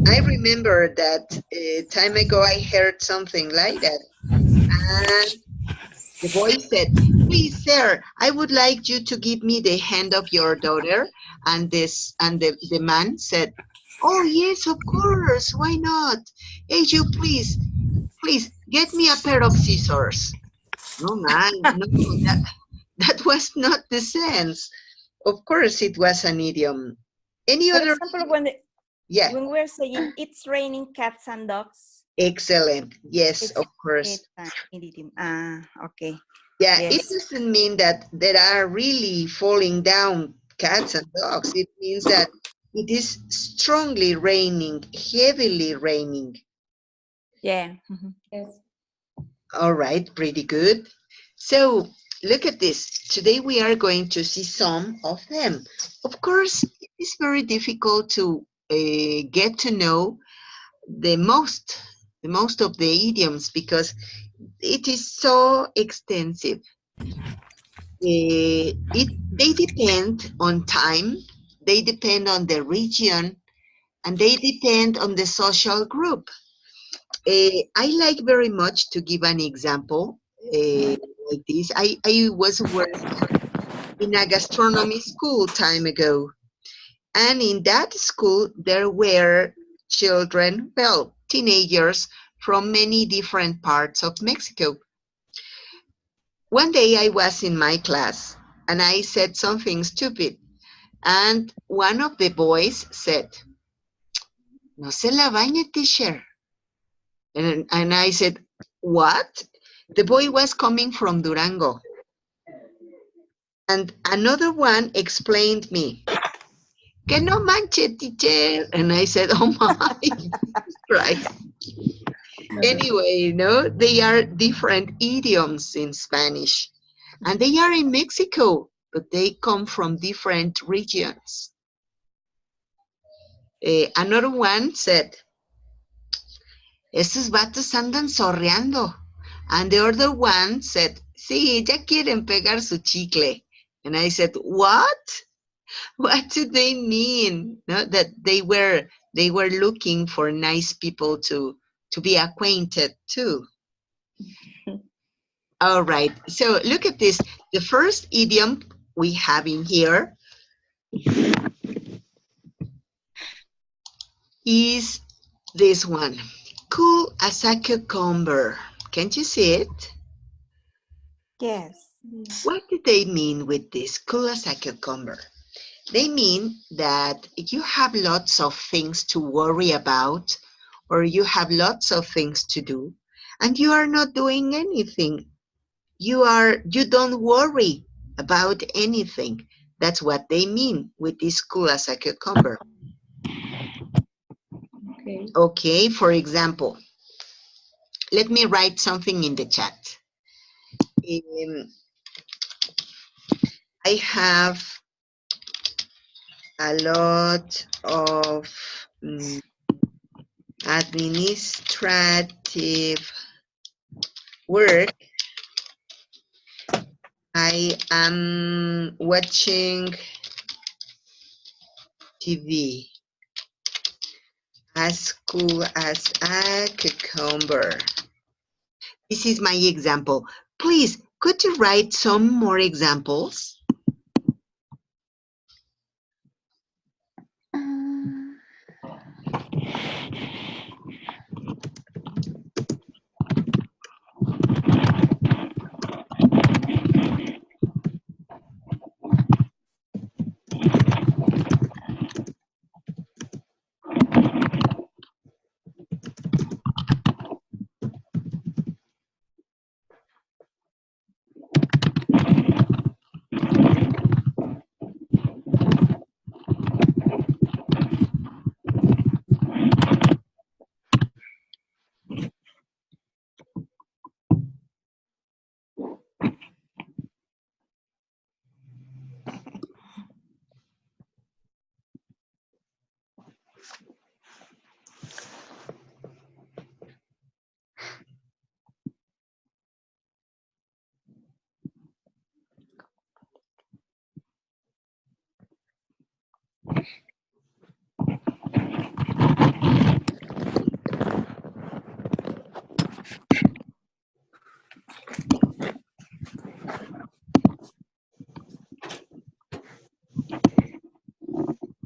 I remember that time ago I heard something like that. And The boy said, please, sir, I would like you to give me the hand of your daughter. And the man said, oh, yes, of course. Why not? Hey, you, please, get me a pair of scissors. No, man, no, that was not the sense. Of course, it was an idiom. Any For other? example, when we're saying it's raining cats and dogs. Excellent. Yes, of course. It's an idiom. Ah, okay. Yeah, Yes. it doesn't mean that there are really falling down cats and dogs. It means that it is strongly raining, heavily raining. Yeah. Yes. All right, pretty good. So look at this. Today we are going to see some of them. Of course, it is very difficult to get to know the most of the idioms because it is so extensive. They depend on time, they depend on the region, and they depend on the social group. I like very much to give an example like this. I was working in a gastronomy school time ago, and in that school there were children, well, teenagers from many different parts of Mexico. One day I was in my class and I said something stupid, and one of the boys said, no se la bañe, teacher. And I said, what? The boy was coming from Durango. And another one explained me, que no manche, teacher. And I said, oh my, Christ. Anyway, they are different idioms in Spanish. And they are in Mexico, but they come from different regions. Another one said, estos vatos andan zorreando. And the other one said, sí, ya quieren pegar su chicle. And I said, what? What do they mean? No, that they were looking for nice people to be acquainted too. All right, so look at this. The first idiom we have in here is this one, cool as a cucumber. Can't you see it? Yes. What do they mean with this, cool as a cucumber? They mean that you have lots of things to worry about, or you have lots of things to do, and you are not doing anything. You don't worry about anything. That's what they mean with this cool as a cucumber. Okay, for example, let me write something in the chat. I have a lot of administrative work. I am watching TV as cool as a cucumber. This is my example. Please, could you write some more examples?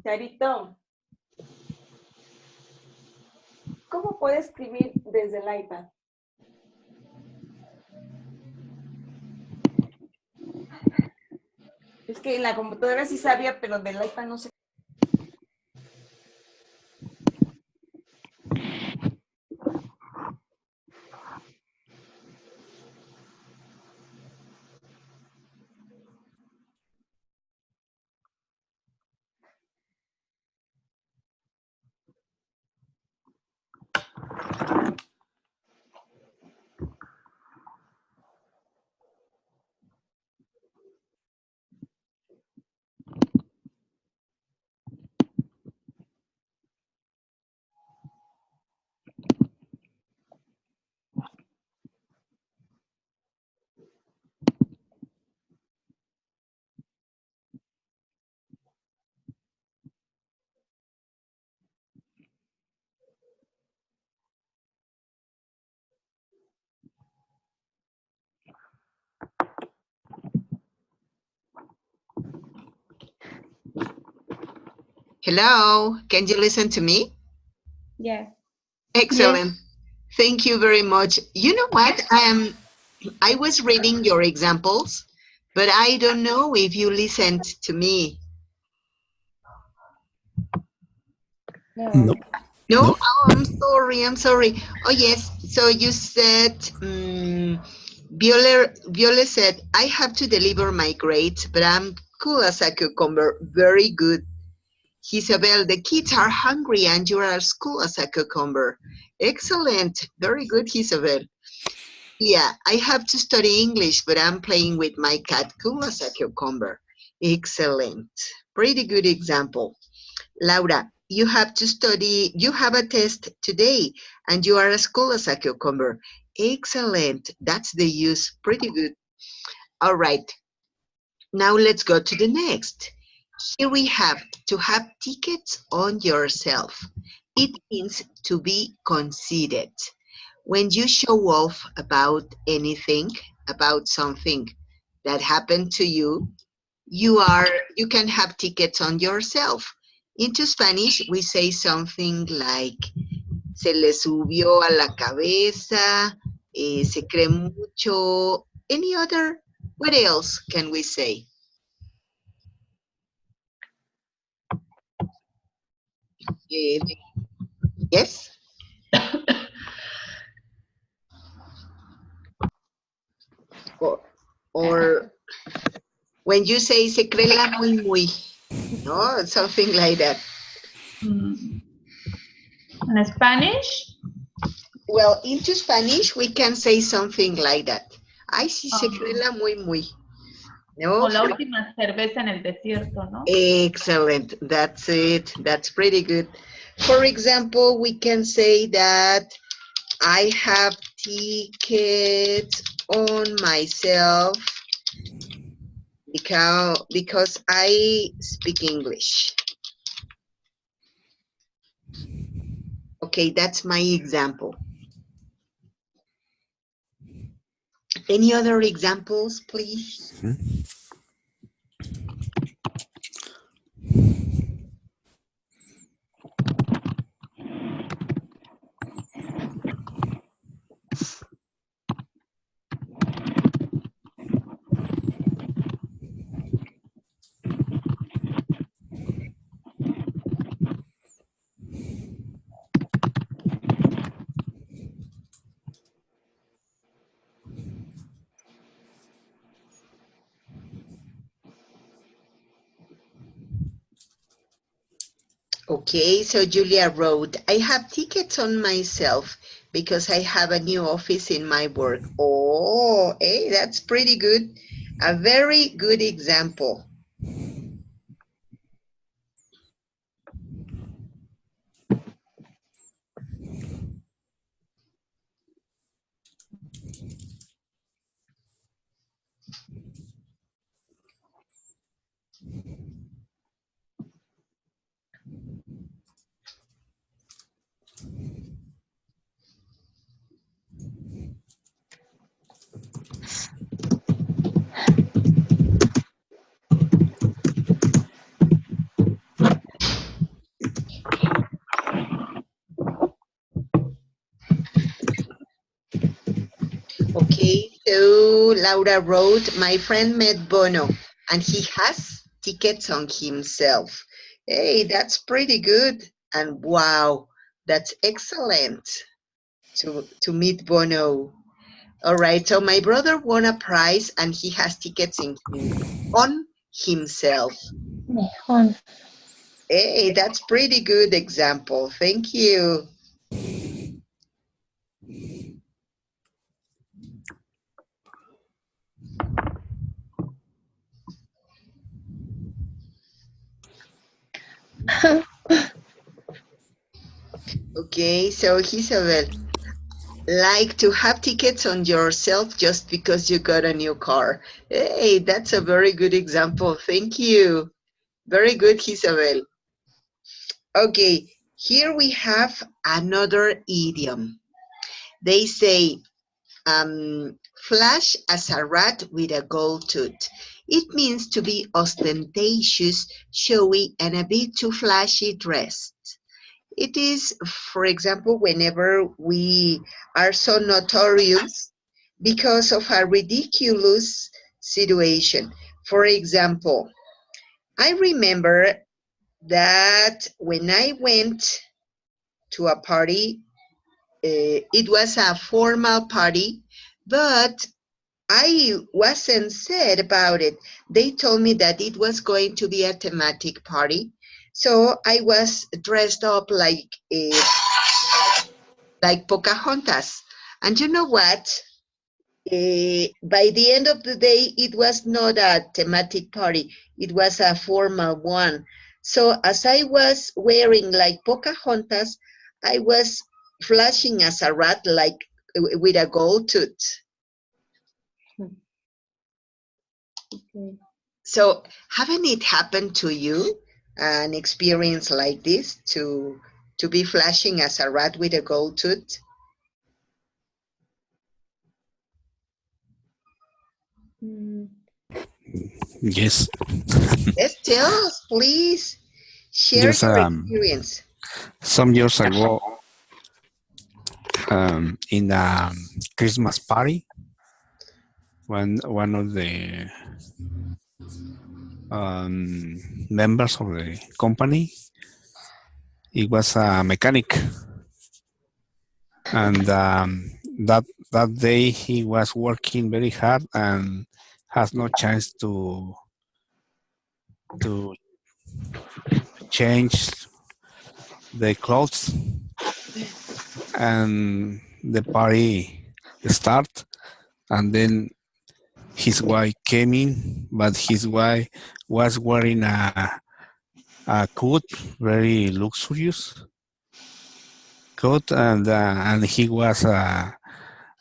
Carito, ¿cómo puede escribir desde el iPad? Es que en la computadora sí sabía, pero del iPad no sé. Hello, can you listen to me? Yes. Excellent. Thank you very much. You know what? I was reading your examples, but I don't know if you listened to me. No. No. No? No. Oh, I'm sorry. Oh, yes. So you said, Viola said, I have to deliver my grades, but I'm cool as a cucumber. Very good. Isabel, the kids are hungry and you are as cool as a cucumber. Excellent. Very good, Isabel. Yeah, I have to study English, but I'm playing with my cat, cool as a cucumber. Excellent. Pretty good example. Laura, you have to study, you have a test today, and you are as cool as a cucumber. Excellent. That's the use. Pretty good. All right. Now let's go to the next. Here we have to have tickets on yourself. It means to be conceited. When you show off about anything, about something that happened to you, you can have tickets on yourself. Into Spanish, we say something like se le subió a la cabeza, se cree mucho. Any other? What else can we say? Yes? Or when you say se cree la muy muy, no, something like that. In Spanish? Well, into Spanish, we can say something like that. Ay, sí, se cree la muy muy. No, O la última cerveza en el desierto, ¿no? excellent. That's it. That's pretty good. For example, we can say that I have tickets on myself because I speak English. Okay, that's my example. Any other examples, please? Okay, so Julia wrote, I have tickets on myself because I have a new office in my work. Oh, hey, that's pretty good. A very good example. So Laura wrote, my friend met Bono and he has tickets on himself. Hey, that's pretty good. And wow, that's excellent to meet Bono. All right, so my brother won a prize and he has tickets on himself. Mejor. Hey, that's pretty good example. Thank you. Okay, so Isabel, like to have tickets on yourself just because you got a new car. Hey, that's a very good example. Thank you. Very good, Isabel. Okay, here we have another idiom. They say, flash as a rat with a gold tooth. It means to be ostentatious, showy, and a bit too flashy dressed. It is, for example, whenever we are so notorious because of a ridiculous situation. For example, I remember that when I went to a party, it was a formal party, but I wasn't sad about it. They told me that it was going to be a thematic party. So I was dressed up like Pocahontas. And you know what? By the end of the day, it was not a thematic party. It was a formal one. So as I was wearing like Pocahontas, I was flashing as a rat like with a gold tooth. Okay. So haven't it happened to you, an experience like this, to be flashing as a rat with a gold tooth? Yes. Yes, tell us, please. Share Just your experience. some years ago, in a Christmas party, one of the members of the company, he was a mechanic, and that day he was working very hard and has no chance to change the clothes, and the party start, and then his wife came in, but his wife was wearing a coat, very luxurious coat, and he was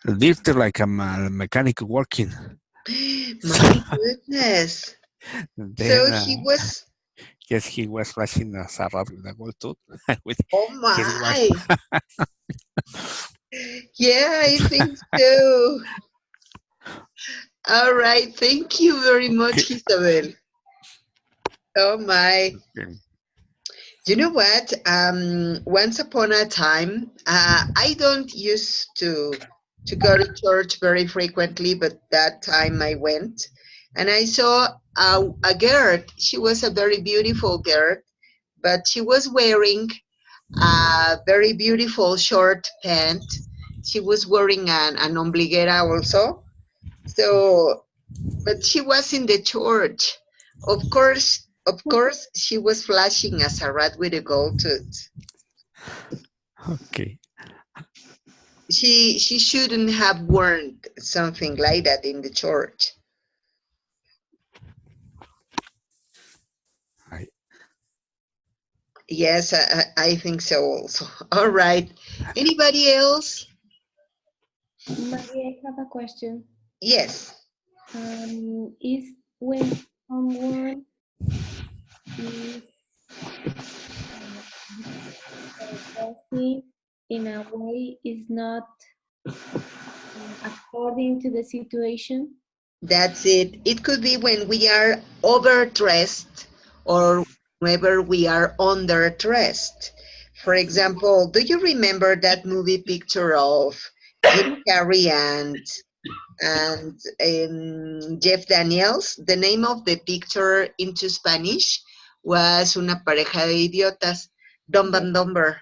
dirty like a mechanic working. My goodness. Then, So he was. Yes, he was flashing as a rat with a gold tooth with Oh his my. wife. Yeah, I think so. All right. Thank you very much, Isabel. Oh my. Okay. You know what? Once upon a time, I don't used to go to church very frequently, but that time I went, and I saw a girl. She was a very beautiful girl, but she was wearing a very beautiful short pant. She was wearing an ombliguera also. So, but she was in the church. Of course, she was flashing as a rat with a gold tooth. Okay. She shouldn't have worn something like that in the church. Yes, I think so also. All right. Anybody else? Maria, I have a question. Yes. Is when someone is dressing in a way is not according to the situation? That's it. It could be when we are overdressed or whenever we are underdressed. For example, do you remember that movie picture of Jim Carrey and and Jeff Daniels. The name of the picture into Spanish was Una pareja de idiotas, Dumb and Dumber.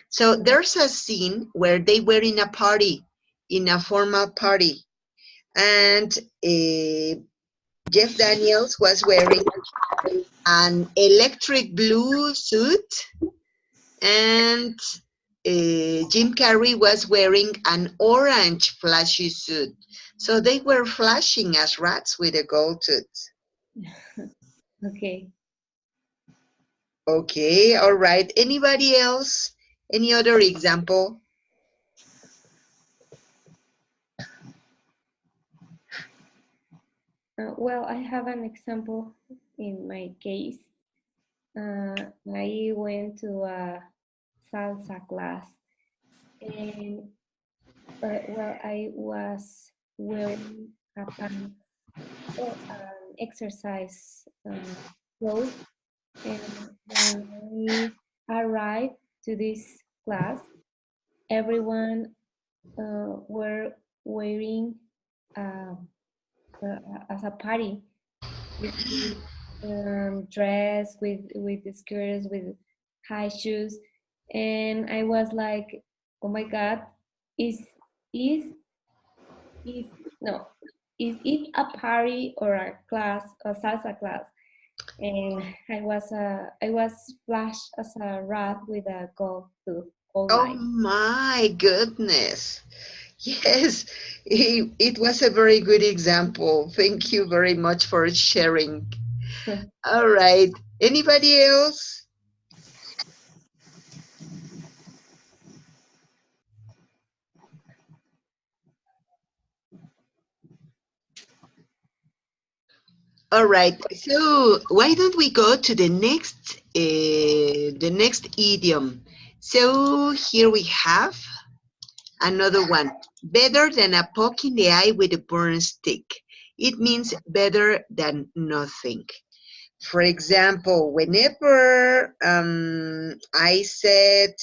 So there's a scene where they were in a party, in a formal party, and Jeff Daniels was wearing an electric blue suit, and Jim Carrey was wearing an orange flashy suit. So they were flashing as rats with a gold tooth. Okay. Okay, all right. Anybody else? Any other example? Well, I have an example in my case. I went to a salsa class, and well, I was wearing a pants or an exercise clothes, and when I arrived to this class, everyone were wearing as a party with dress, with the skirts, with high shoes, and I was like, oh my God, is is no, is it a party or a class, a salsa class? And I was flashed as a rat with a gold tooth all Oh night. my goodness. Yes, it was a very good example. Thank you very much for sharing. All right. Anybody else? All right. So why don't we go to the next idiom? So here we have another one. Better than a poke in the eye with a burn stick. It means better than nothing. For example, whenever I said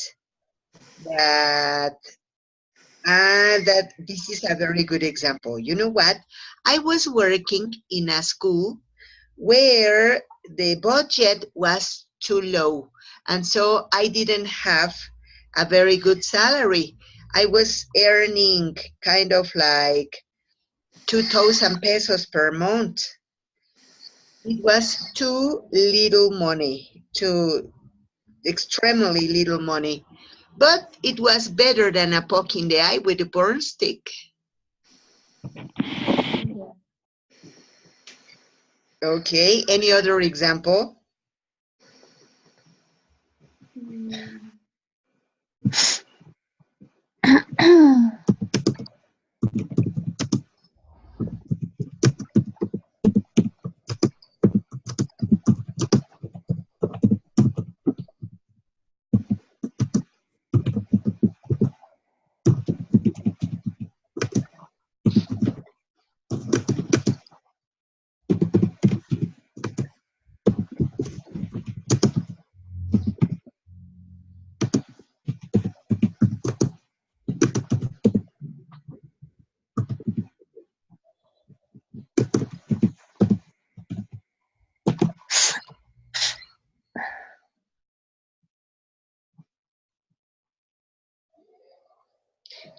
that that this is a very good example. You know what? I was working in a school where the budget was too low, and so I didn't have a very good salary. I was earning kind of like 2,000 pesos per month. It was too little money, too extremely little money, but it was better than a poke in the eye with a burn stick. Okay, any other example?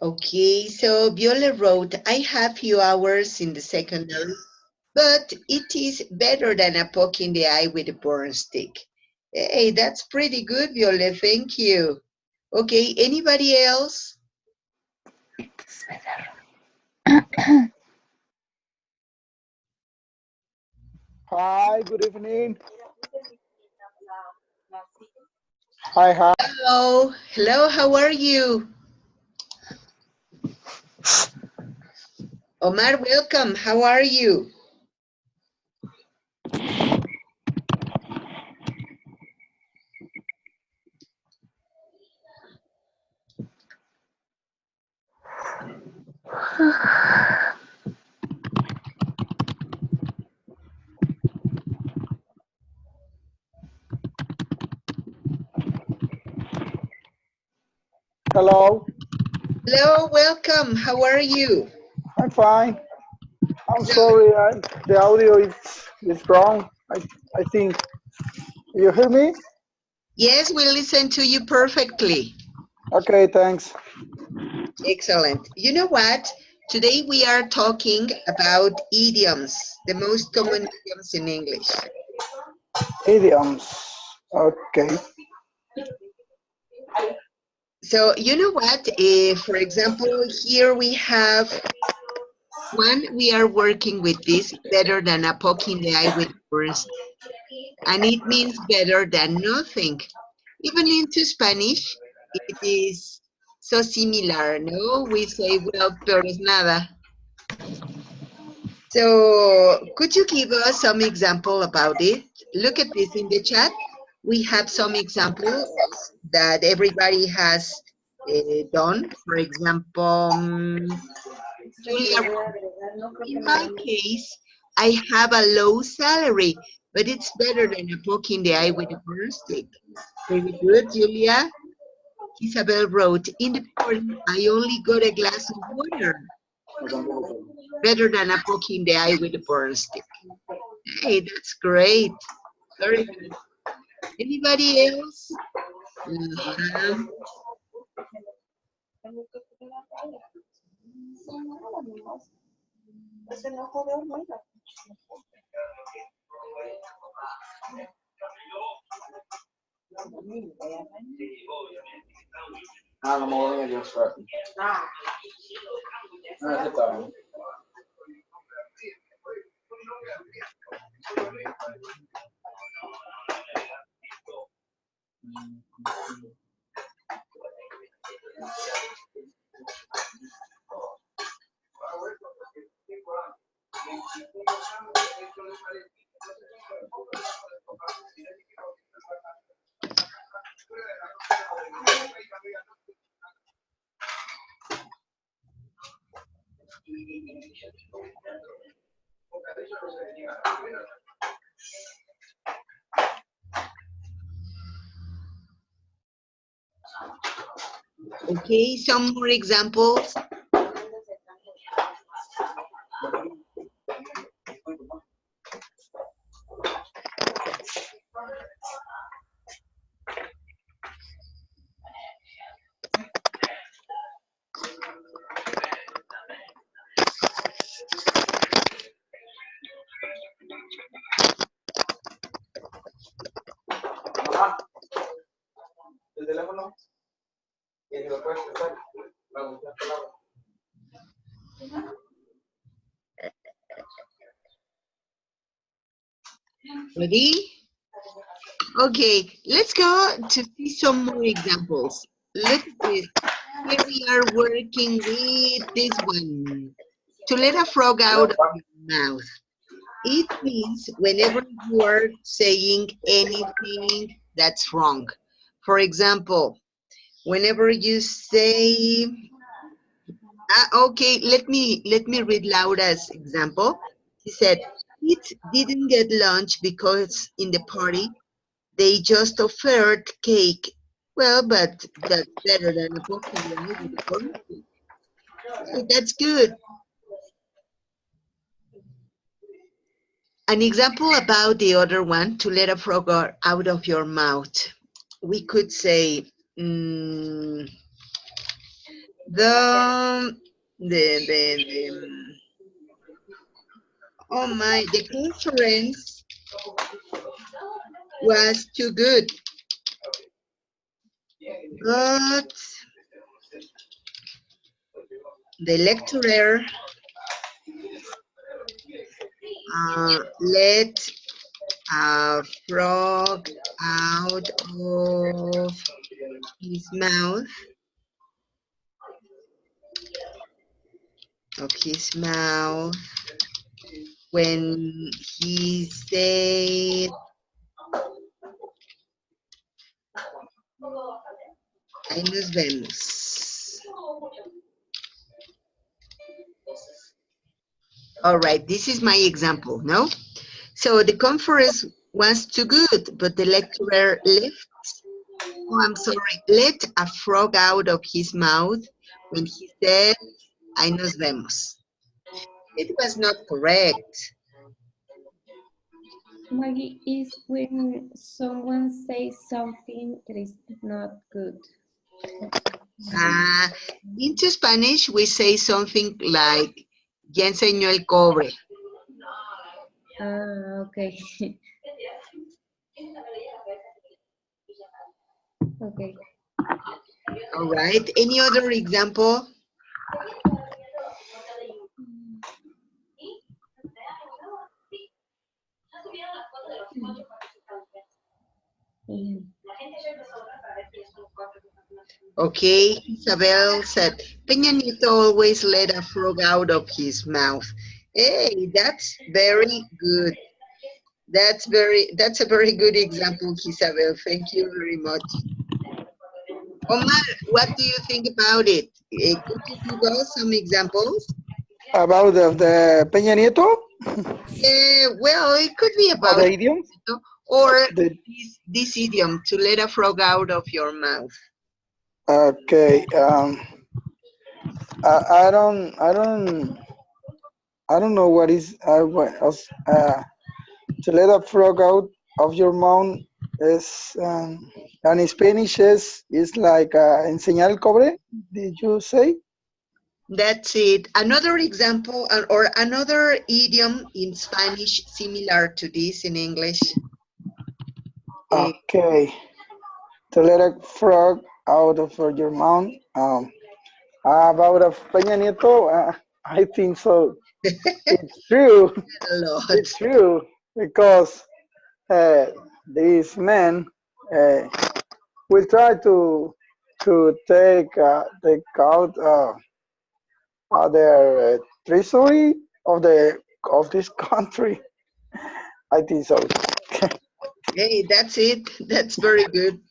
Okay, so Viola wrote, I have few hours in the secondary, but it is better than a poke in the eye with a burn stick. Hey, that's pretty good, Viola. Thank you. Okay, anybody else? Hi, good evening. Hi. Hello, hello, how are you? Omar, welcome. How are you? Hello. Hello, welcome. How are you? I'm fine. I'm sorry, the audio is wrong. I think. You hear me? Yes, we listen to you perfectly. Okay, thanks. Excellent. You know what? Today we are talking about idioms, the most common idioms in English. Idioms. Okay. So, you know what? For example, here we have one, we are working with this, better than a poke in the eye with words. And it means better than nothing. Even into Spanish, it is so similar, no? We say, well, peor es nada. So could you give us some example about it? Look at this in the chat. We have some examples that everybody has done. For example, Julia, in my case, I have a low salary, but it's better than a poke in the eye with a broomstick. Very good, Julia. Isabel wrote, in the morning, I only got a glass of water. Better than a poke in the eye with a broomstick. Hey, that's great. Very good. Anybody else? Okay, some more examples. Ready? Okay, let's go to see some more examples. Look at this. Here we are working with this one. To let a frog out of your mouth. It means whenever you are saying anything that's wrong. For example, whenever you say, okay, let me read Laura's example. She said, it didn't get lunch because in the party, they just offered cake. Well, but that's better than a poke in the eye with a broomstick. Hey, that's good. An example about the other one, to let a frog out of your mouth. We could say, oh my, the conference was too good, but the lecturer let a frog out of his mouth, when he said, ahí nos vemos. All right, this is my example, no? So the conference was too good, but the lecturer let a frog out of his mouth when he said, ahí nos vemos. It was not correct. Maggie, is when someone says something that is not good. Into Spanish, we say something like, ya enseñó el cobre. Okay. Okay. All right. Any other example? Okay, Isabel said, Peña Nieto always let a frog out of his mouth. Hey, that's very good. That's a very good example, Isabel. Thank you very much. Omar, what do you think about it? Could you give us some examples? About the Peña Nieto? Well, it could be about the idiom? Or this idiom, to let a frog out of your mouth. Okay. I don't know what is to let a frog out of your mouth is and in Spanish is like enseñar el cobre. Did you say? That's it. Another example or another idiom in Spanish similar to this in English. Okay. To let a frog out of your mouth. About a Peña Nieto, I think so. It's true. It's true because this man will try to take out their treasury of this country. I think so. Hey, that's it. That's very good.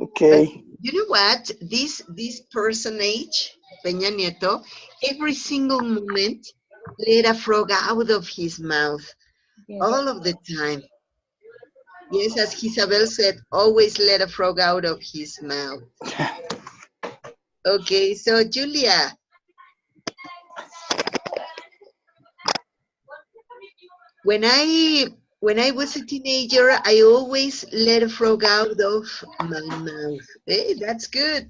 Okay. But you know what? This personage, Peña Nieto, every single moment let a frog out of his mouth. Yes. All of the time. Yes, as Isabel said, always let a frog out of his mouth. Okay, so Julia. When I was a teenager, I always let a frog out of my mouth. Hey, that's good.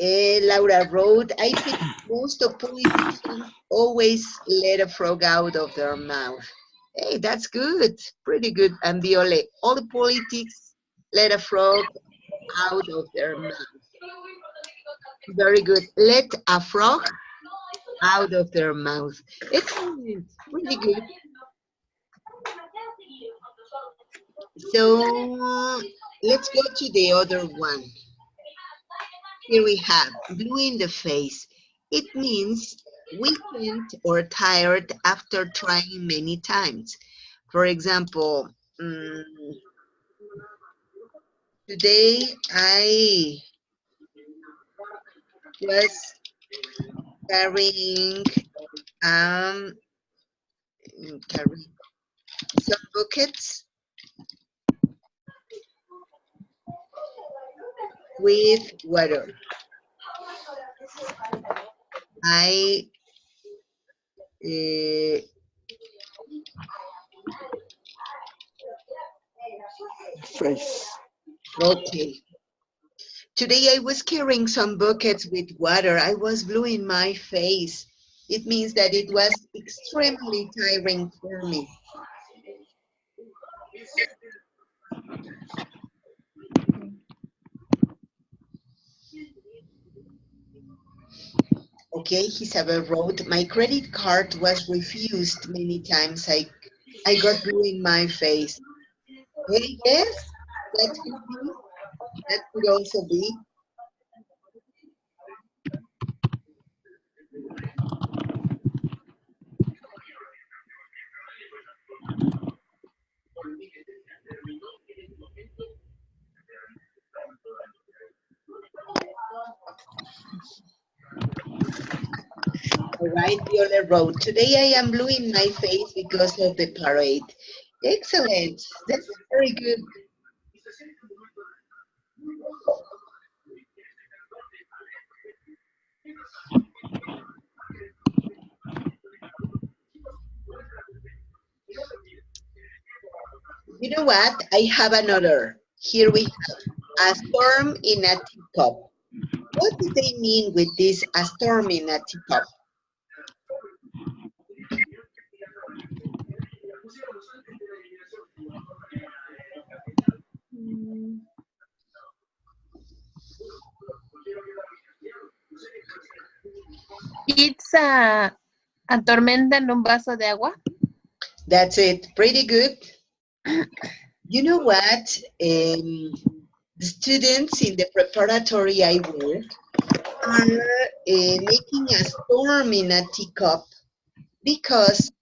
Laura wrote, I think most of politicians always let a frog out of their mouth. Hey, that's good. Pretty good. And Viole, all the politics let a frog out of their mouth. Very good. Let a frog out of their mouth. Excellent. Really good. So let's go to the other one. Here we have blue in the face. It means weakened or tired after trying many times. For example, today I was carrying some buckets with water. I face. Okay. Today I was carrying some buckets with water. I was blue in my face. It means that it was extremely tiring for me. Okay, Isabel wrote, my credit card was refused many times. I got blue in my face. Hey, yes, that could be. That could also be. All right, Viola wrote, today I am blue in my face because of the parade. Excellent. That's very good. You know what? I have another. Here we have a storm in a teacup. What do they mean with this, a storm in a teacup? It's a tormenta en un vaso de agua. That's it. Pretty good. You know what? The students in the preparatory I work are making a storm in a teacup because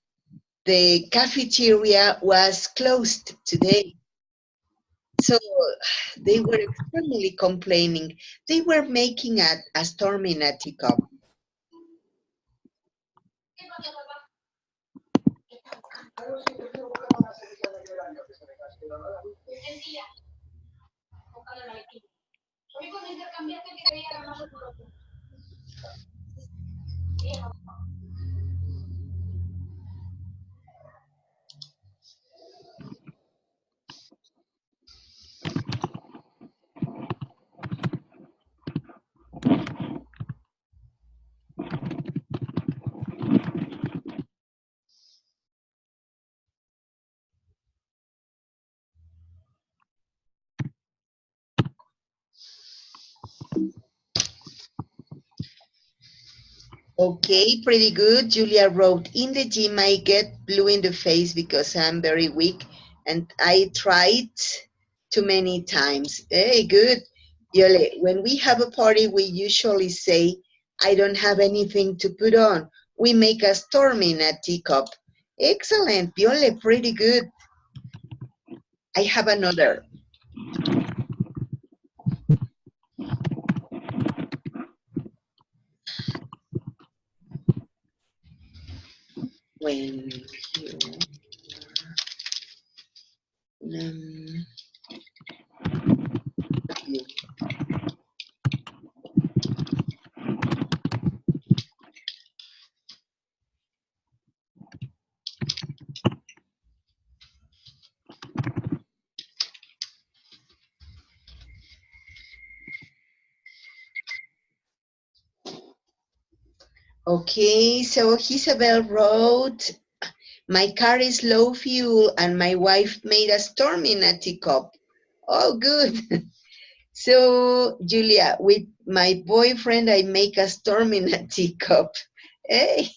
the cafeteria was closed today. So they were extremely complaining. They were making a storm in a teacup. Okay, pretty good. Julia wrote, in the gym, I get blue in the face because I'm very weak and I tried too many times. Hey, good. Yole, when we have a party, we usually say, I don't have anything to put on. We make a storm in a teacup. Excellent, Yole, pretty good. I have another. When Okay, so Isabel wrote, my car is low fuel and my wife made a storm in a teacup. Oh, good. So, Julia, with my boyfriend, I make a storm in a teacup. Hey,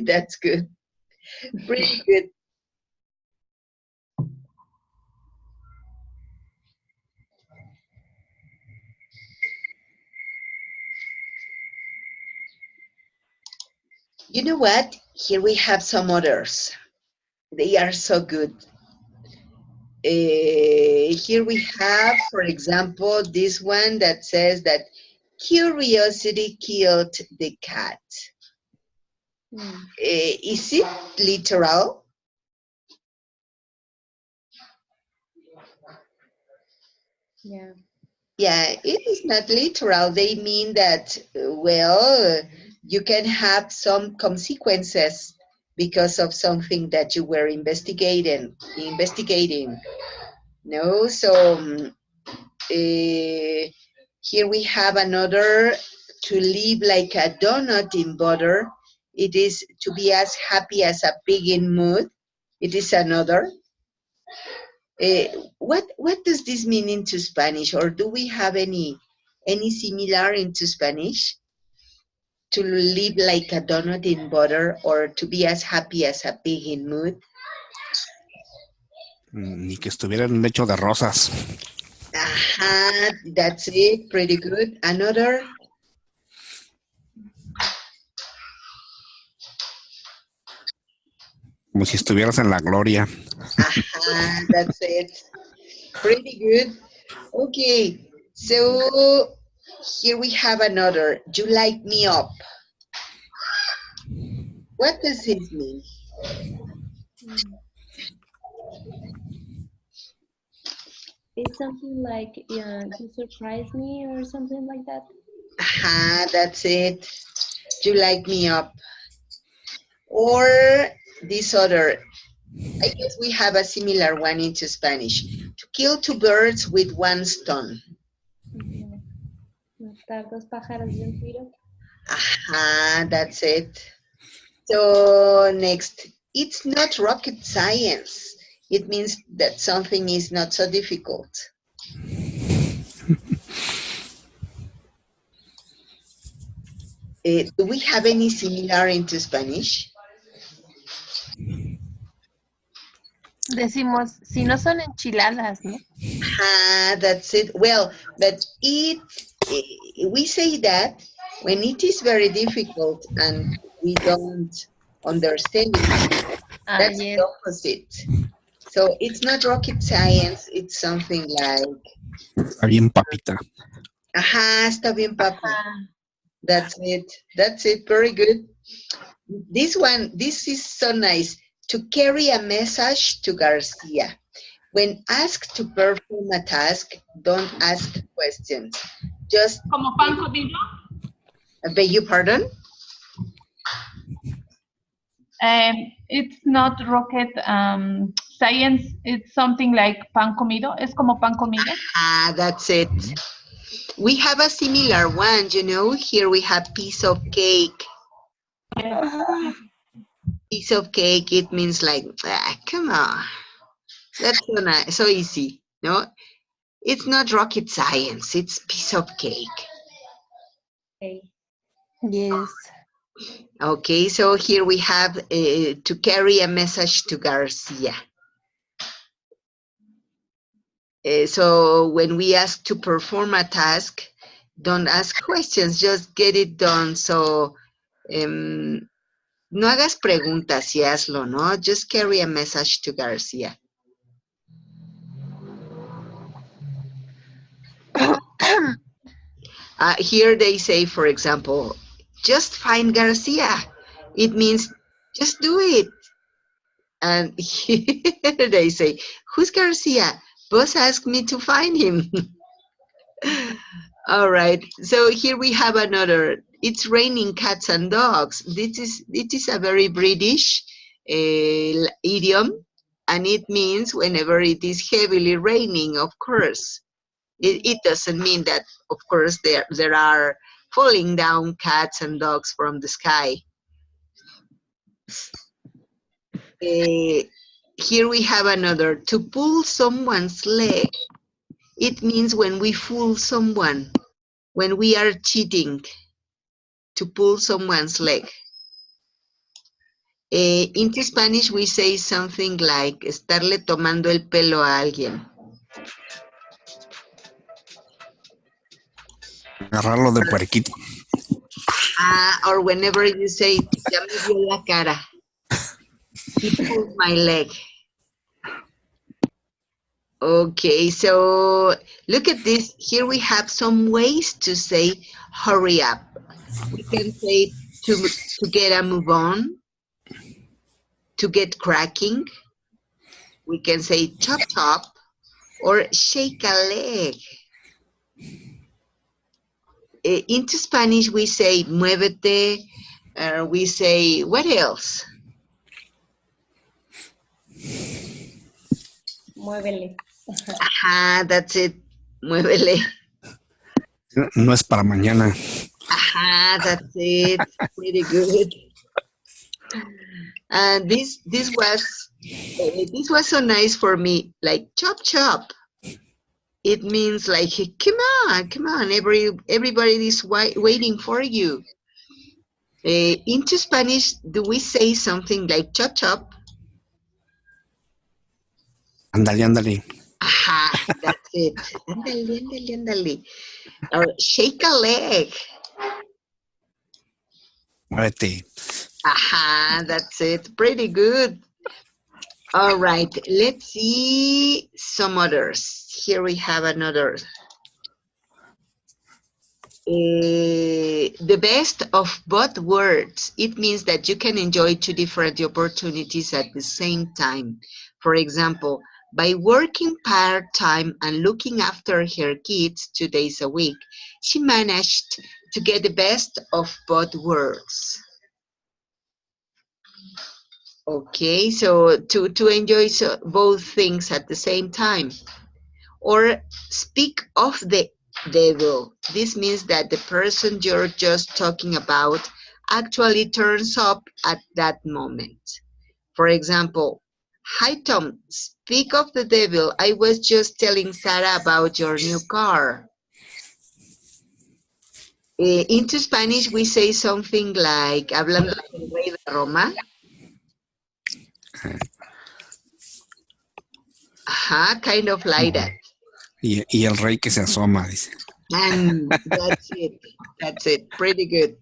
that's good. Pretty good. You know what? Here we have some others. They are so good. Here we have, for example, this one that says that curiosity killed the cat. Is it literal? Yeah. Yeah, it is not literal. They mean that, well, you can have some consequences because of something that you were investigating. No, so here we have another, to live like a donut in butter. It is to be as happy as a pig in mud. It is another. What does this mean into Spanish, or do we have any similar into Spanish? To live like a donut in butter, or to be as happy as a pig in mud? Ni que estuviera en un lecho de rosas. Aha, that's it. Pretty good. Another. Como si estuvieras en la gloria. Aha, that's it. Pretty good. Okay, so here we have another. You light me up. What does it mean? It's something like you surprise me or something like that. Aha, that's it. You light me up. Or this other, I guess we have a similar one into Spanish. To kill two birds with one stone. Matar dos pájaros de un tiro. That's it. So next, it's not rocket science. It means that something is not so difficult. Do we have any similar into Spanish? Decimos, si no son enchiladas, ¿no? That's it. Well, but we say that when it is very difficult and we don't understand it, that's yes. the opposite. So it's not rocket science, it's something like... Está bien, papita. Está bien, papi. That's it, very good. This is so nice. To carry a message to Garcia. When asked to perform a task, don't ask questions. Just... Como pan comido. Beg your pardon? It's not rocket science. It's something like pan comido. Es como pan comido. That's it. We have a similar one, you know. Here we have piece of cake. Piece of cake, it means like, come on. That's so nice, so easy, no? It's not rocket science, it's piece of cake. Okay. Yes. Okay, so here we have to carry a message to Garcia. So when we ask to perform a task, don't ask questions, just get it done. So no hagas preguntas y hazlo, ¿no? Just carry a message to Garcia. Here they say, for example, just find Garcia. It means just do it. And here they say, who's Garcia? Boss asked me to find him. All right, so here we have another. It's raining cats and dogs. It is a very British idiom, and it means whenever it is heavily raining, of course. It doesn't mean that, of course, there are falling down cats and dogs from the sky. Here we have another. To pull someone's leg. It means when we fool someone, when we are cheating, to pull someone's leg. Into Spanish, we say something like estarle tomando el pelo a alguien. Agarrarlo de puerquito. Or whenever you say, ya me dio la cara. He pulled my leg. Okay, so look at this. Here we have some ways to say hurry up. We can say to get a move on, to get cracking. We can say chop chop or shake a leg. Into Spanish we say muévete. We say what else? Muévele. That's it. Muévele. No es para mañana. That's it. Pretty good. And this was so nice for me. Like chop chop. It means like come on. Everybody is waiting for you. Into Spanish, do we say something like chop chop? Ándale, ándale. That's it. Ándale. Or shake a leg. Muévete. That's it. Pretty good. All right, let's see some others. Here we have another. The best of both worlds. It means that you can enjoy two different opportunities at the same time. For example, by working part-time and looking after her kids 2 days a week, she managed to get the best of both worlds. Okay, so to enjoy both things at the same time. Or speak of the devil. This means that the person you're just talking about actually turns up at that moment. For example, hi Tom, speak of the devil. I was just telling Sarah about your new car. Into Spanish, we say something like, hablando del rey de Roma. Kind of like that. Y el rey que se asoma, dice. And that's it. That's it. Pretty good.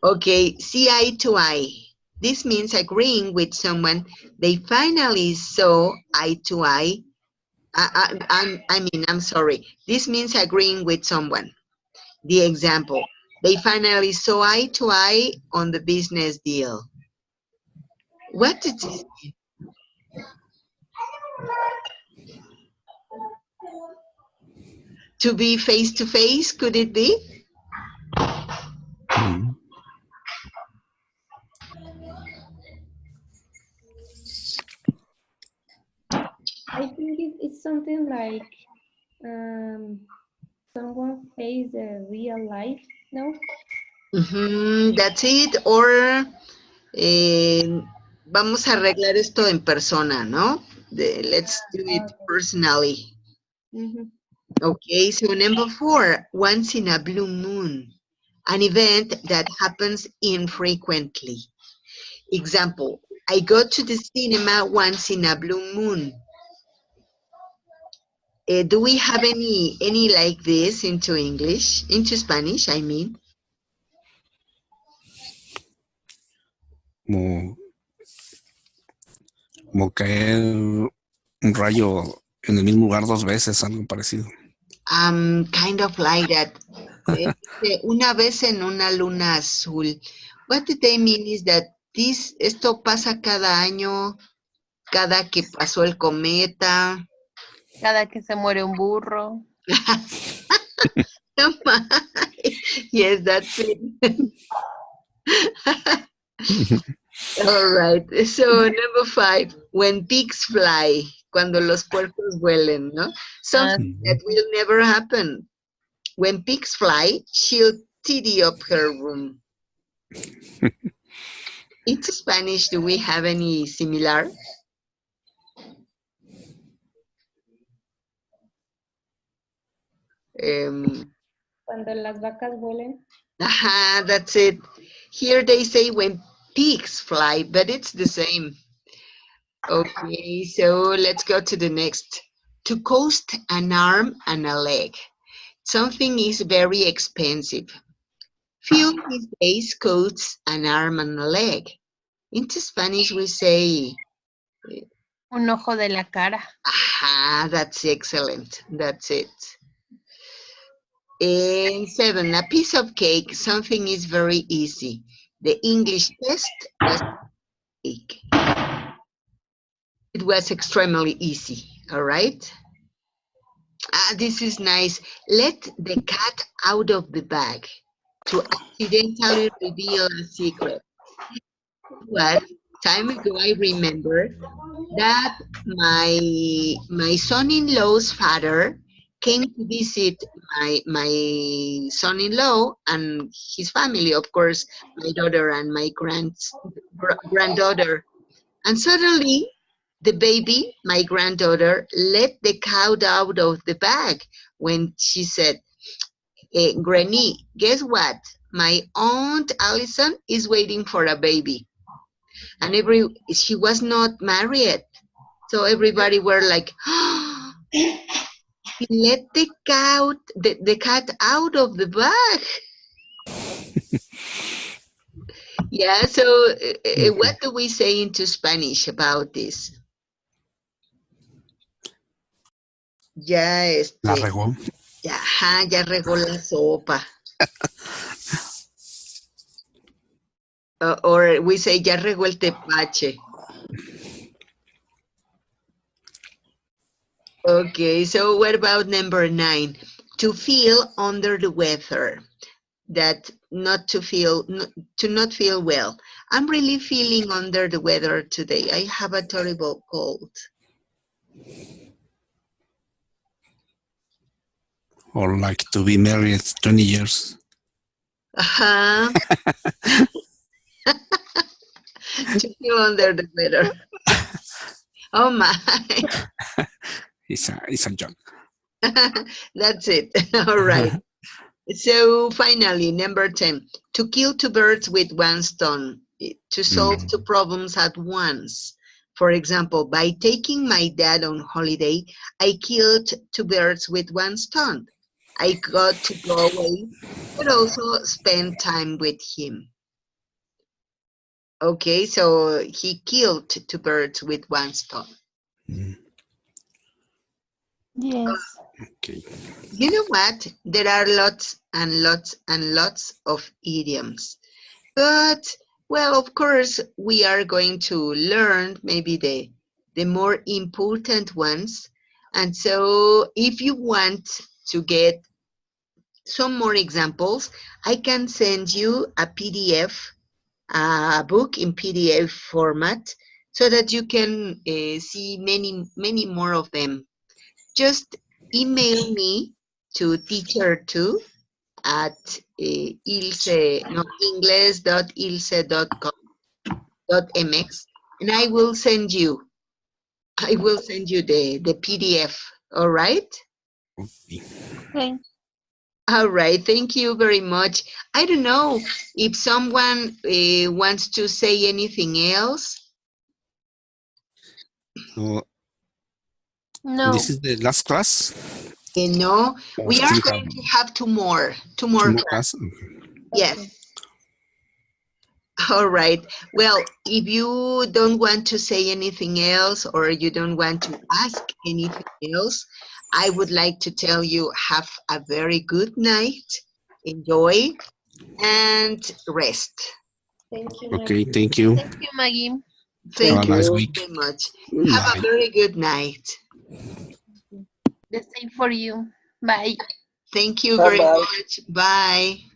Okay, see eye to eye. This means agreeing with someone they finally saw eye to eye. I'm sorry. This means agreeing with someone. The example, they finally saw eye to eye on the business deal. What did this mean? To be face to face, could it be? I think it's something like someone face real life, no? That's it. Or vamos a arreglar esto en persona, ¿no? Let's do it personally. Okay, so number 4, once in a blue moon, an event that happens infrequently. Example, I go to the cinema once in a blue moon. Do we have any like this into English, into Spanish, I mean? Como caer un rayo en el mismo lugar 2 veces, algo parecido. Kind of like that. Una vez en una luna azul. What they mean is that esto pasa cada año, cada que pasó el cometa. Cada que se muere un burro. Yes, that's it. All right. So number 5, when pigs fly, cuando los puercos vuelen, ¿no? Something that will never happen. When pigs fly, she'll tidy up her room. Into Spanish, do we have any similar? Cuando las vacas vuelen. That's it. Here they say when pigs fly, but it's the same. Okay, so let's go to the next. To cost an arm and a leg. Something is very expensive. Few these days costs an arm and a leg. Into Spanish we say... Un ojo de la cara. That's excellent. That's it. And 7, a piece of cake. Something is very easy. The English test was cake. It was extremely easy, all right? This is nice. Let the cat out of the bag to accidentally reveal a secret. What time ago I remember that my son-in-law's father came to visit my son-in-law and his family, of course, my daughter and my granddaughter. And suddenly, the baby, my granddaughter, let the cat out of the bag when she said, Granny, guess what? My aunt Allison is waiting for a baby. And she was not married. So everybody were like, oh, he let the cat out of the bag. Yeah, so what do we say into Spanish about this? Ya La regó. Ya regó la sopa. Or we say ya regó el tepache. Okay, so what about number 9? To feel under the weather. that not to feel well. I'm really feeling under the weather today. I have a terrible cold. Or like to be married 20 years. Uh-huh. To feel under the weather. Oh my. It's a joke. That's it. All right. So finally, number 10, to kill two birds with one stone, to solve two problems at once. For example, by taking my dad on holiday, I killed two birds with one stone. I got to go away, but also spend time with him. Okay, so he killed two birds with one stone. Yes. Okay. You know what? There are lots and lots and lots of idioms. But, well, of course, we are going to learn maybe the more important ones. And so if you want to get some more examples, I can send you a PDF, a book in PDF format, so that you can see many more of them. Just email me to teacher2@ingles.ilse.com.mx, and I will send you the PDF. All right? Thank All right, thank you very much. I don't know if someone wants to say anything else. So No. this is the last class? No, Or we are still going have to have two more class? Yes. All right. Well, if you don't want to say anything else or you don't want to ask anything else, I would like to tell you have a very good night. Enjoy and rest. Thank you, Okay, Maggie. thank you. Thank you, Maggie. Thank Have a nice you week. very much. Have a Bye. very good night. The same for you. Bye. Thank you very Bye-bye. much. Bye.